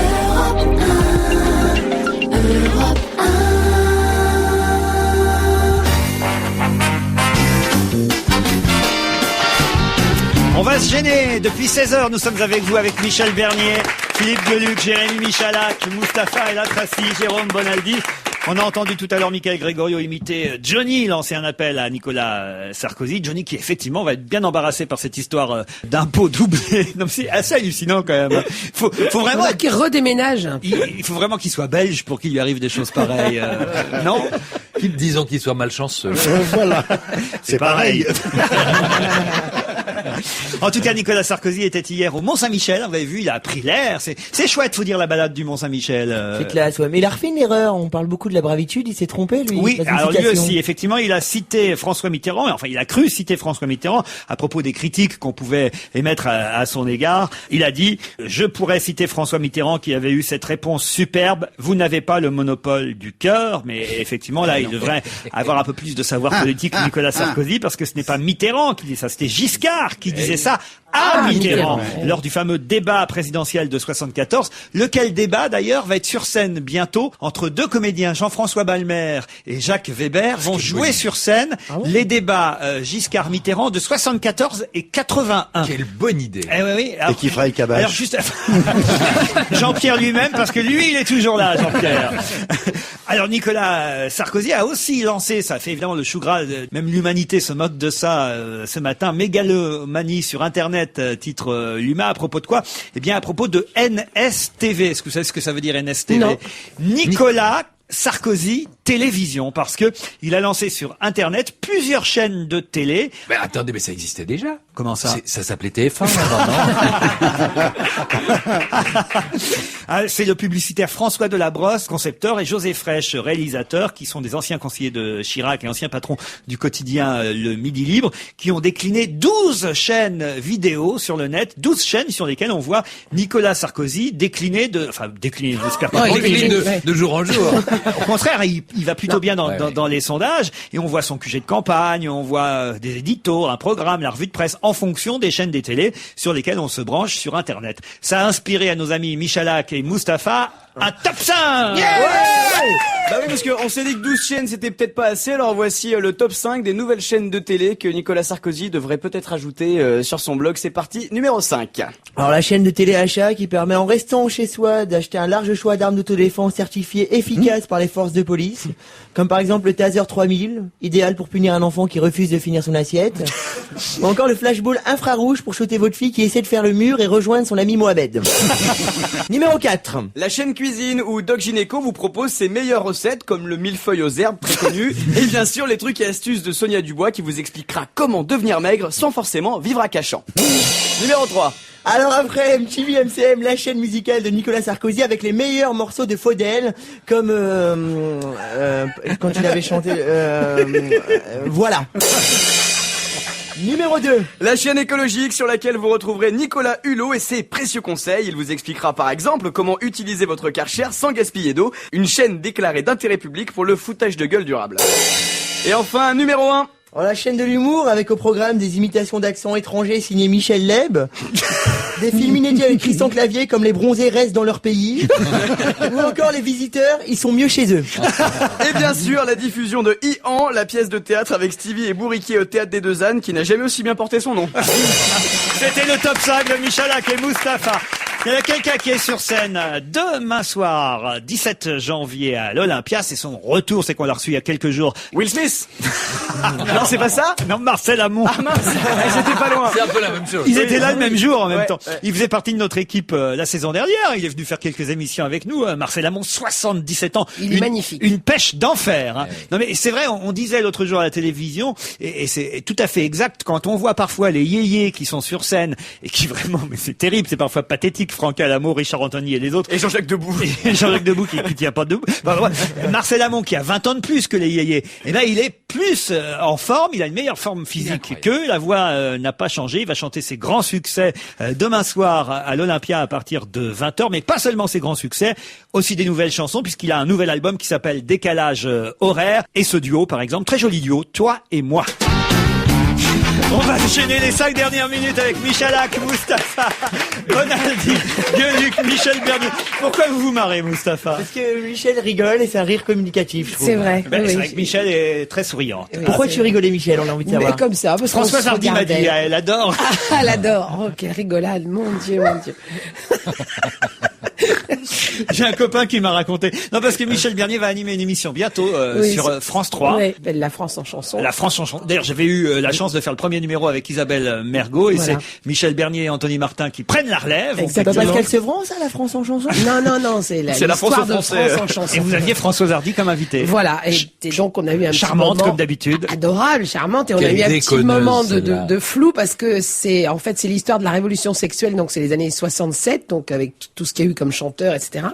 On va se gêner. Depuis 16h, nous sommes avec vous, avec Michel Bernier, Philippe Gueluc, Jérémy Michalak, Mustapha El Atrassi, Jérôme Bonaldi. On a entendu tout à l'heure Mickaël Grégorio imiter Johnny, lancer un appel à Nicolas Sarkozy. Johnny qui effectivement va être bien embarrassé par cette histoire d'impôt doublé. Non, mais c'est assez hallucinant quand même. Faut vraiment qu'il redéménage. Il faut vraiment qu'il soit belge pour qu'il lui arrive des choses pareilles. Non? Disons qu'il soit malchanceux. Voilà. C'est pareil. En tout cas, Nicolas Sarkozy était hier au Mont-Saint-Michel. Vous avez vu, il a pris l'air. C'est chouette, faut dire, la balade du Mont-Saint-Michel. C'est classe, ouais. Mais il a refait une erreur. On parle beaucoup de la bravitude. Il s'est trompé, lui. Oui, alors lui aussi, effectivement, il a cité François Mitterrand. Enfin, il a cru citer François Mitterrand à propos des critiques qu'on pouvait émettre à son égard. Il a dit, je pourrais citer François Mitterrand qui avait eu cette réponse superbe. Vous n'avez pas le monopole du cœur. Mais effectivement, là, il devrait avoir un peu plus de savoir politique que Nicolas Sarkozy parce que ce n'est pas Mitterrand qui dit ça. C'était Giscard qui disait ça à Mitterrand lors du fameux débat présidentiel de 74, lequel débat d'ailleurs va être sur scène bientôt entre deux comédiens, Jean-François Balmer et Jacques Weber vont jouer sur scène les débats Giscard-Mitterrand de 74 et 81. Quelle bonne idée. Eh oui. Alors, et qui fera le cabage. Alors juste Jean-Pierre lui-même, parce que lui il est toujours là, Jean-Pierre. Alors Nicolas Sarkozy a aussi lancé, ça fait évidemment le chou gras, même l'humanité se moque de ça ce matin, mégalomanie sur Internet, titre l'UMA, à propos de quoi? Eh bien à propos de NSTV. Est-ce que vous savez ce que ça veut dire NSTV? Non. Nicolas Sarkozy Télévision, parce que il a lancé sur Internet plusieurs chaînes de télé. Mais attendez, mais ça existait déjà. Comment ça? Ça s'appelait TF1. C'est le publicitaire François Delabrosse, concepteur, et José Frêche, réalisateur, qui sont des anciens conseillers de Chirac et anciens patrons du quotidien Le Midi Libre, qui ont décliné 12 chaînes vidéo sur le net, 12 chaînes sur lesquelles on voit Nicolas Sarkozy décliner, j'espère pas. Il décline de jour en jour. Au contraire, il va plutôt bien dans les sondages, et on voit son QG de campagne, on voit des éditos, un programme, la revue de presse. en fonction des chaînes des télés sur lesquelles on se branche sur Internet. Ça a inspiré à nos amis Michalak et Mustapha un top 5. Bah oui, parce qu'on s'est dit que 12 chaînes c'était peut-être pas assez, alors voici le top 5 des nouvelles chaînes de télé que Nicolas Sarkozy devrait peut-être ajouter sur son blog. C'est parti, numéro 5. Alors la chaîne de téléachat qui permet en restant chez soi d'acheter un large choix d'armes d'autodéfense certifiées efficaces par les forces de police, comme par exemple le Taser 3000, idéal pour punir un enfant qui refuse de finir son assiette, ou encore le flashball infrarouge pour shooter votre fille qui essaie de faire le mur et rejoindre son ami Mohamed. Numéro 4. La chaîne cuisine où Doc Gynéco vous propose ses meilleures recettes comme le millefeuille aux herbes très connu et bien sûr les trucs et astuces de Sonia Dubois qui vous expliquera comment devenir maigre sans forcément vivre à Cachan. Numéro 3. Alors après MTV MCM, la chaîne musicale de Nicolas Sarkozy avec les meilleurs morceaux de Faudel, comme quand il avait chanté voilà. Numéro 2. La chaîne écologique sur laquelle vous retrouverez Nicolas Hulot et ses précieux conseils. Il vous expliquera par exemple comment utiliser votre Karcher sans gaspiller d'eau. Une chaîne déclarée d'intérêt public pour le foutage de gueule durable. Et enfin, numéro 1. La chaîne de l'humour avec au programme des imitations d'accents étrangers signé Michel Leb, des films inédits avec Christian Clavier comme Les Bronzés restent dans leur pays, ou encore Les Visiteurs, ils sont mieux chez eux. Et bien sûr, la diffusion de Ian, la pièce de théâtre avec Stevie et Bourriquet au Théâtre des Deux Ânes qui n'a jamais aussi bien porté son nom. C'était le top 5 de Michalak et Mustapha. Il y a quelqu'un qui est sur scène demain soir, 17 janvier à l'Olympia. C'est son retour, c'est qu'on l'a reçu il y a quelques jours. Will Smith. Non, c'est pas ça? Non, Marcel Amont. Ah mince, j'étais pas loin. C'est un peu la même chose. Ils étaient là le même jour en même temps. Ouais. Il faisait partie de notre équipe la saison dernière. Il est venu faire quelques émissions avec nous. Marcel Amont, 77 ans. Il est magnifique. Une pêche d'enfer. Hein. Non mais c'est vrai, on disait l'autre jour à la télévision, et c'est tout à fait exact, quand on voit parfois les yéyés qui sont sur scène, et qui vraiment, mais c'est terrible, c'est parfois pathétique, Franck Alamo, Richard Anthony et les autres. Et Jean-Jacques Debout. Et Jean-Jacques Debout qui tient pas debout. Enfin, Marcel Amont qui a 20 ans de plus que les yéyés. Et là, il est plus en forme, il a une meilleure forme physique qu'eux. La voix n'a pas changé. Il va chanter ses grands succès demain soir à l'Olympia à partir de 20h. Mais pas seulement ses grands succès, aussi des nouvelles chansons, puisqu'il a un nouvel album qui s'appelle Décalage horaire. Et ce duo, par exemple, très joli duo, Toi et moi. On va enchaîner les 5 dernières minutes avec Michalak, Mustapha, Bonaldi, Gueuluc, Michel Bernier. Pourquoi vous vous marrez, Mustapha? Parce que Michel rigole et c'est un rire communicatif, je trouve. C'est vrai. Ben, oui, c'est vrai que Michel est très souriant. Oui, Pourquoi c'est tu vrai. rigolais, Michel? On a envie de savoir. Mais comme ça, parce qu'on Françoise se Hardy m'a dit, regardait. elle adore. Ah, elle adore. Oh, quelle rigolade. Mon Dieu, mon Dieu. J'ai un copain qui m'a raconté. Non, parce que Michel Bernier va animer une émission bientôt Oui, sur c'est- France 3. Ouais, belle La France en chanson. La France en chanson. D'ailleurs, j'avais eu la chance de faire le premier numéro avec Isabelle Mergot, et Voilà. c'est Michel Bernier et Anthony Martin qui prennent la relève. C'est pas Pascal Sevran, ça, la France en chanson? Non, c'est C'est la France l'histoire aux de Français. France en chanson. Et vous aviez Françoise Hardy comme invitée. Voilà, et donc on a eu un petit Charmante moment comme d'habitude. adorable, charmante, et on a Quelle eu un petit déconneuse, moment celle-là. de flou parce que c'est en fait c'est l'histoire de la révolution sexuelle, donc c'est les années 67, donc avec tout ce qu'il y a eu comme chanteur, etc.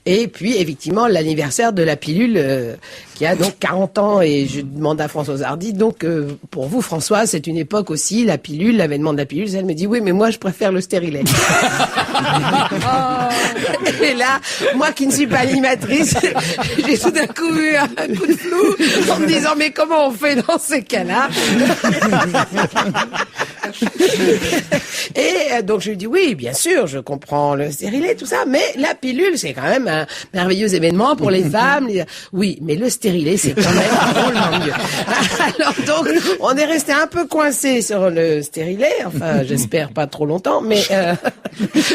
Et puis effectivement l'anniversaire de la pilule qui a donc 40 ans, et je demande à Françoise Hardy, donc pour vous Françoise, c'est une époque aussi, la pilule, l'avènement de la pilule, elle me dit oui mais moi je préfère le stérilet. Et là, moi qui ne suis pas animatrice, j'ai tout d'un coup eu un coup de flou en me disant mais comment on fait dans ces cas-là? Et donc je lui dis oui, bien sûr, je comprends le stérilet, tout ça, mais la pilule c'est quand même un merveilleux événement pour les femmes. Oui, mais le stérilet c'est quand même drôlement mieux. Alors donc on est resté un peu coincé sur le stérilet, enfin j'espère pas trop longtemps, mais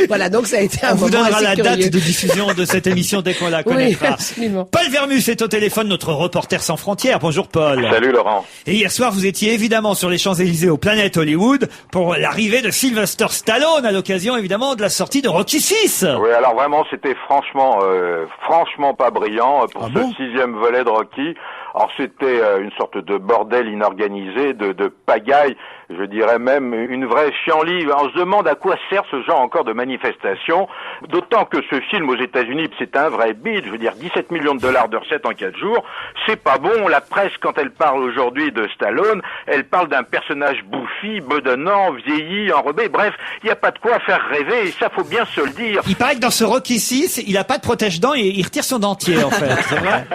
voilà, donc ça a été un On vous moment donnera assez la curieux. date de diffusion de cette émission dès qu'on la connaîtra. Oui, absolument. Paul Vermus est au téléphone, notre reporter sans frontières. Bonjour Paul. Salut Laurent. Et hier soir, vous étiez évidemment sur les Champs-Élysées au Planet Hollywood pour l'arrivée de Sylvester Stallone à l'occasion évidemment de la sortie de Rocky VI. Oui, alors vraiment, c'était franchement pas brillant pour Ah ce bon 6e volet de Rocky. Alors c'était une sorte de bordel inorganisé, de pagaille, je dirais même une vraie chienlit. On se demande à quoi sert ce genre encore de manifestation, d'autant que ce film aux États-Unis, c'est un vrai bide, je veux dire 17 millions de dollars de recettes en 4 jours, c'est pas bon. La presse, quand elle parle aujourd'hui de Stallone, elle parle d'un personnage bouffi, bedonnant, vieilli, enrobé, bref, il n'y a pas de quoi faire rêver, et ça faut bien se le dire. Il paraît que dans ce Rocky VI, il a pas de protège-dents et il retire son dentier en fait. C'est vrai.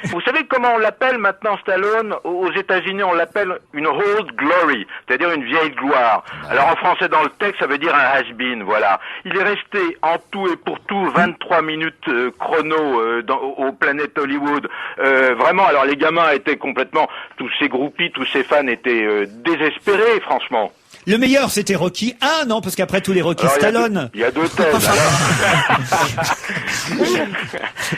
Vous savez comment on l'appelle appelle maintenant Stallone, aux États-Unis, on l'appelle une old glory, c'est-à-dire une vieille gloire. Alors en français dans le texte, ça veut dire un has-been, voilà. Il est resté en tout et pour tout 23 minutes chrono au Planet Hollywood. Vraiment, alors les gamins étaient complètement, tous ces groupies, tous ces fans étaient désespérés, franchement. Le meilleur, c'était Rocky 1, non? Parce qu'après tous les Rocky Alors, Stallone. Il y a deux thèses.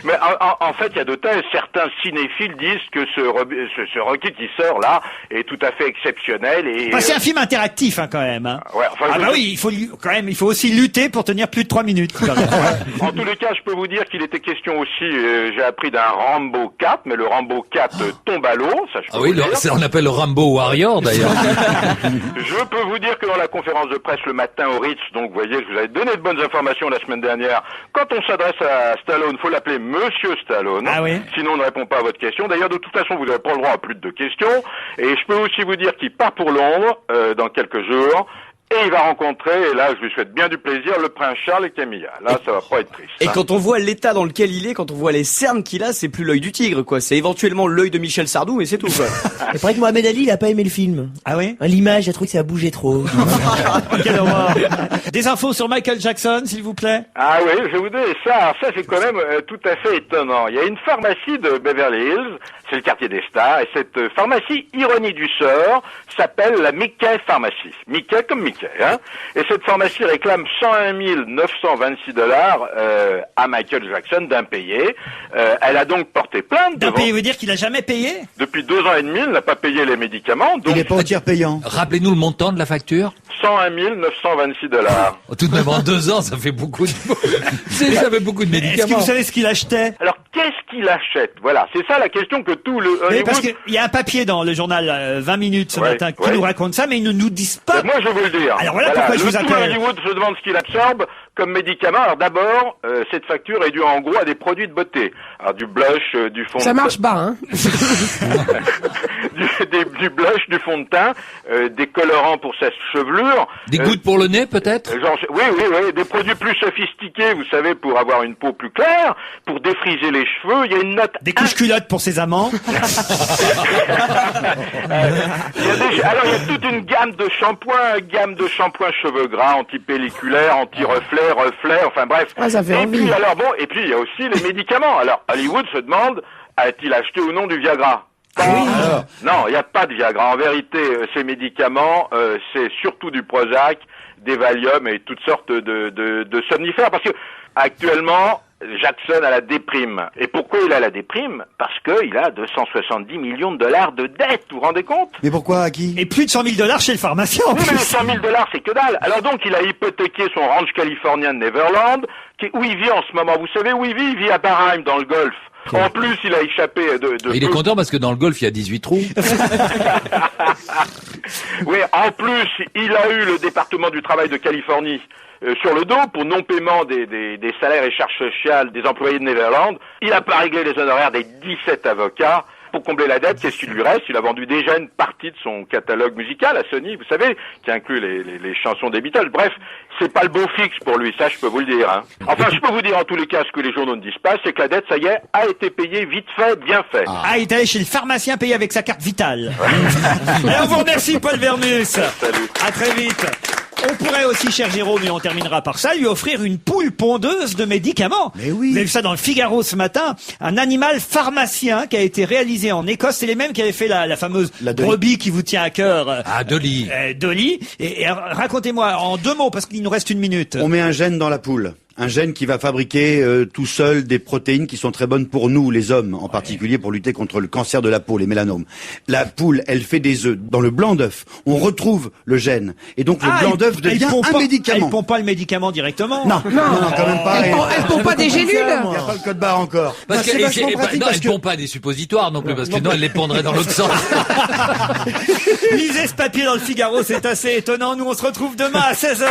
Mais en fait, il y a deux thèses. Certains cinéphiles disent que ce Rocky qui sort là est tout à fait exceptionnel. Et C'est un film interactif, hein, quand même. Hein. Ouais, enfin, oui, il faut aussi lutter pour tenir plus de 3 minutes. Quand même. En tous les cas, je peux vous dire qu'il était question aussi. J'ai appris d'un Rambo 4, mais le Rambo 4 tombe à l'eau. Ça, je peux vous dire. On appelle le Rambo Warrior d'ailleurs. Je peux vous dire que dans la conférence de presse le matin au Ritz, donc vous voyez, je vous avais donné de bonnes informations la semaine dernière. Quand on s'adresse à Stallone, faut l'appeler Monsieur Stallone. Ah oui. Sinon on ne répond pas à votre question. D'ailleurs, de toute façon, vous n'avez pas le droit à plus de 2 questions. Et je peux aussi vous dire qu'il part pour Londres dans quelques jours. Et il va rencontrer, et là je lui souhaite bien du plaisir, le prince Charles et Camilla. Là ça va pas être triste. Et quand on voit l'état dans lequel il est, quand on voit les cernes qu'il a, c'est plus l'œil du tigre, quoi. C'est éventuellement l'œil de Michel Sardou, mais c'est tout, quoi. Il paraît que Mohamed Ali, il a pas aimé le film. Ah oui? L'image, il a trouvé que ça bougeait trop. Quelle horreur. Des infos sur Michael Jackson, s'il vous plaît? Ah oui, je vais vous dire ça c'est quand même tout à fait étonnant. Il y a une pharmacie de Beverly Hills, c'est le quartier des stars, et cette pharmacie, ironie du sort, s'appelle la Mickey Pharmacy. Mickey comme Mickey, hein. Et cette pharmacie réclame 101 926 $ à Michael Jackson d'impayé. Elle a donc porté plainte. D'impayé veut dire qu'il a jamais payé? Depuis 2 ans et demi, il n'a pas payé les médicaments. Donc Il n'est pas au tiers payant. Rappelez-nous le montant de la facture. 101 926 $. Tout de même en 2 ans, ça fait beaucoup de ça fait beaucoup de médicaments. Est-ce que vous savez ce qu'il achetait? Alors qu'est-ce qu'il achète? Voilà, c'est ça la question que tout le Oui, parce qu'il y a un papier dans le journal 20 minutes ce matin qui nous raconte ça, mais ils ne nous disent pas. Moi, je vais vous le dire. Alors voilà pourquoi je vous Tout appelle. Hollywood se demande ce qu'il absorbe comme médicament. Alors d'abord, cette facture est due en gros à des produits de beauté. Alors du blush, du fond. Ça marche pas, hein. du blush, du fond de teint, des colorants pour sa chevelure. Des gouttes pour le nez, peut-être? Oui, des produits plus sophistiqués, vous savez, pour avoir une peau plus claire, pour défriser les cheveux. Il y a une note. Des couches culottes pour ses amants. Il y a toute une gamme de shampoings cheveux gras, anti-pelliculaires, anti-reflets, enfin bref. Ça fait envie. Et puis il y a aussi les médicaments. Alors Hollywood se demande, a-t-il acheté ou non du Viagra? Non, il n'y a pas de Viagra. En vérité, ces médicaments, c'est surtout du Prozac, des Valium et toutes sortes de somnifères. Parce que actuellement, Jackson a la déprime. Et pourquoi il a la déprime? Parce qu'il a 270 millions de $, de dettes, vous vous rendez compte? Mais pourquoi, à qui? Et plus de 100 000 $ chez le pharmacien. Oui, mais les 100 000 $, c'est que dalle. Alors donc, il a hypothéqué son ranch californien de Neverland, où il vit en ce moment. Vous savez où il vit? Il vit à Bahreïn, dans le Golfe. En plus, il a échappé Il est content parce que dans le golf, il y a 18 trous. Oui, en plus, il a eu le département du travail de Californie sur le dos pour non-paiement des salaires et charges sociales des employés de Neverland. Il n'a pas réglé les honoraires des 17 avocats. Pour combler la dette, qu'est-ce qu'il lui reste? Il a vendu déjà une partie de son catalogue musical à Sony, vous savez, qui inclut les chansons des Beatles. Bref, c'est pas le beau fixe pour lui, ça je peux vous le dire. Hein. Enfin, je peux vous dire en tous les cas ce que les journaux ne disent pas, c'est que la dette, ça y est, a été payée vite fait, bien fait. Ah, il est allé chez le pharmacien payer avec sa carte vitale. Et on vous remercie, Paul Vermus. Salut. À très vite. On pourrait aussi, cher Jérôme, et on terminera par ça, lui offrir une poule pondeuse de médicaments. Mais oui. Vous avez vu ça dans le Figaro ce matin. Un animal pharmacien qui a été réalisé en Écosse. C'est les mêmes qui avaient fait la fameuse brebis qui vous tient à cœur. Dolly. Dolly. Et racontez-moi en 2 mots, parce qu'il nous reste 1 minute. On met un gène dans la poule. Un gène qui va fabriquer tout seul des protéines qui sont très bonnes pour nous, les hommes, en particulier pour lutter contre le cancer de la peau, les mélanomes. La poule, elle fait des œufs. Dans le blanc d'œuf, on retrouve le gène. Et donc le blanc d'œuf devient un médicament. Elle pompe pas le médicament directement. Non, quand même pas. Elle pompe pas des gélules. Il n'y a pas le code barre encore. Parce c'est vachement pratique parce elle que... pompe pas des suppositoires non plus, parce que sinon elle les pondrait dans l'autre sens. Lisez ce papier dans le Figaro, c'est assez étonnant. Nous, on se retrouve demain à 16h.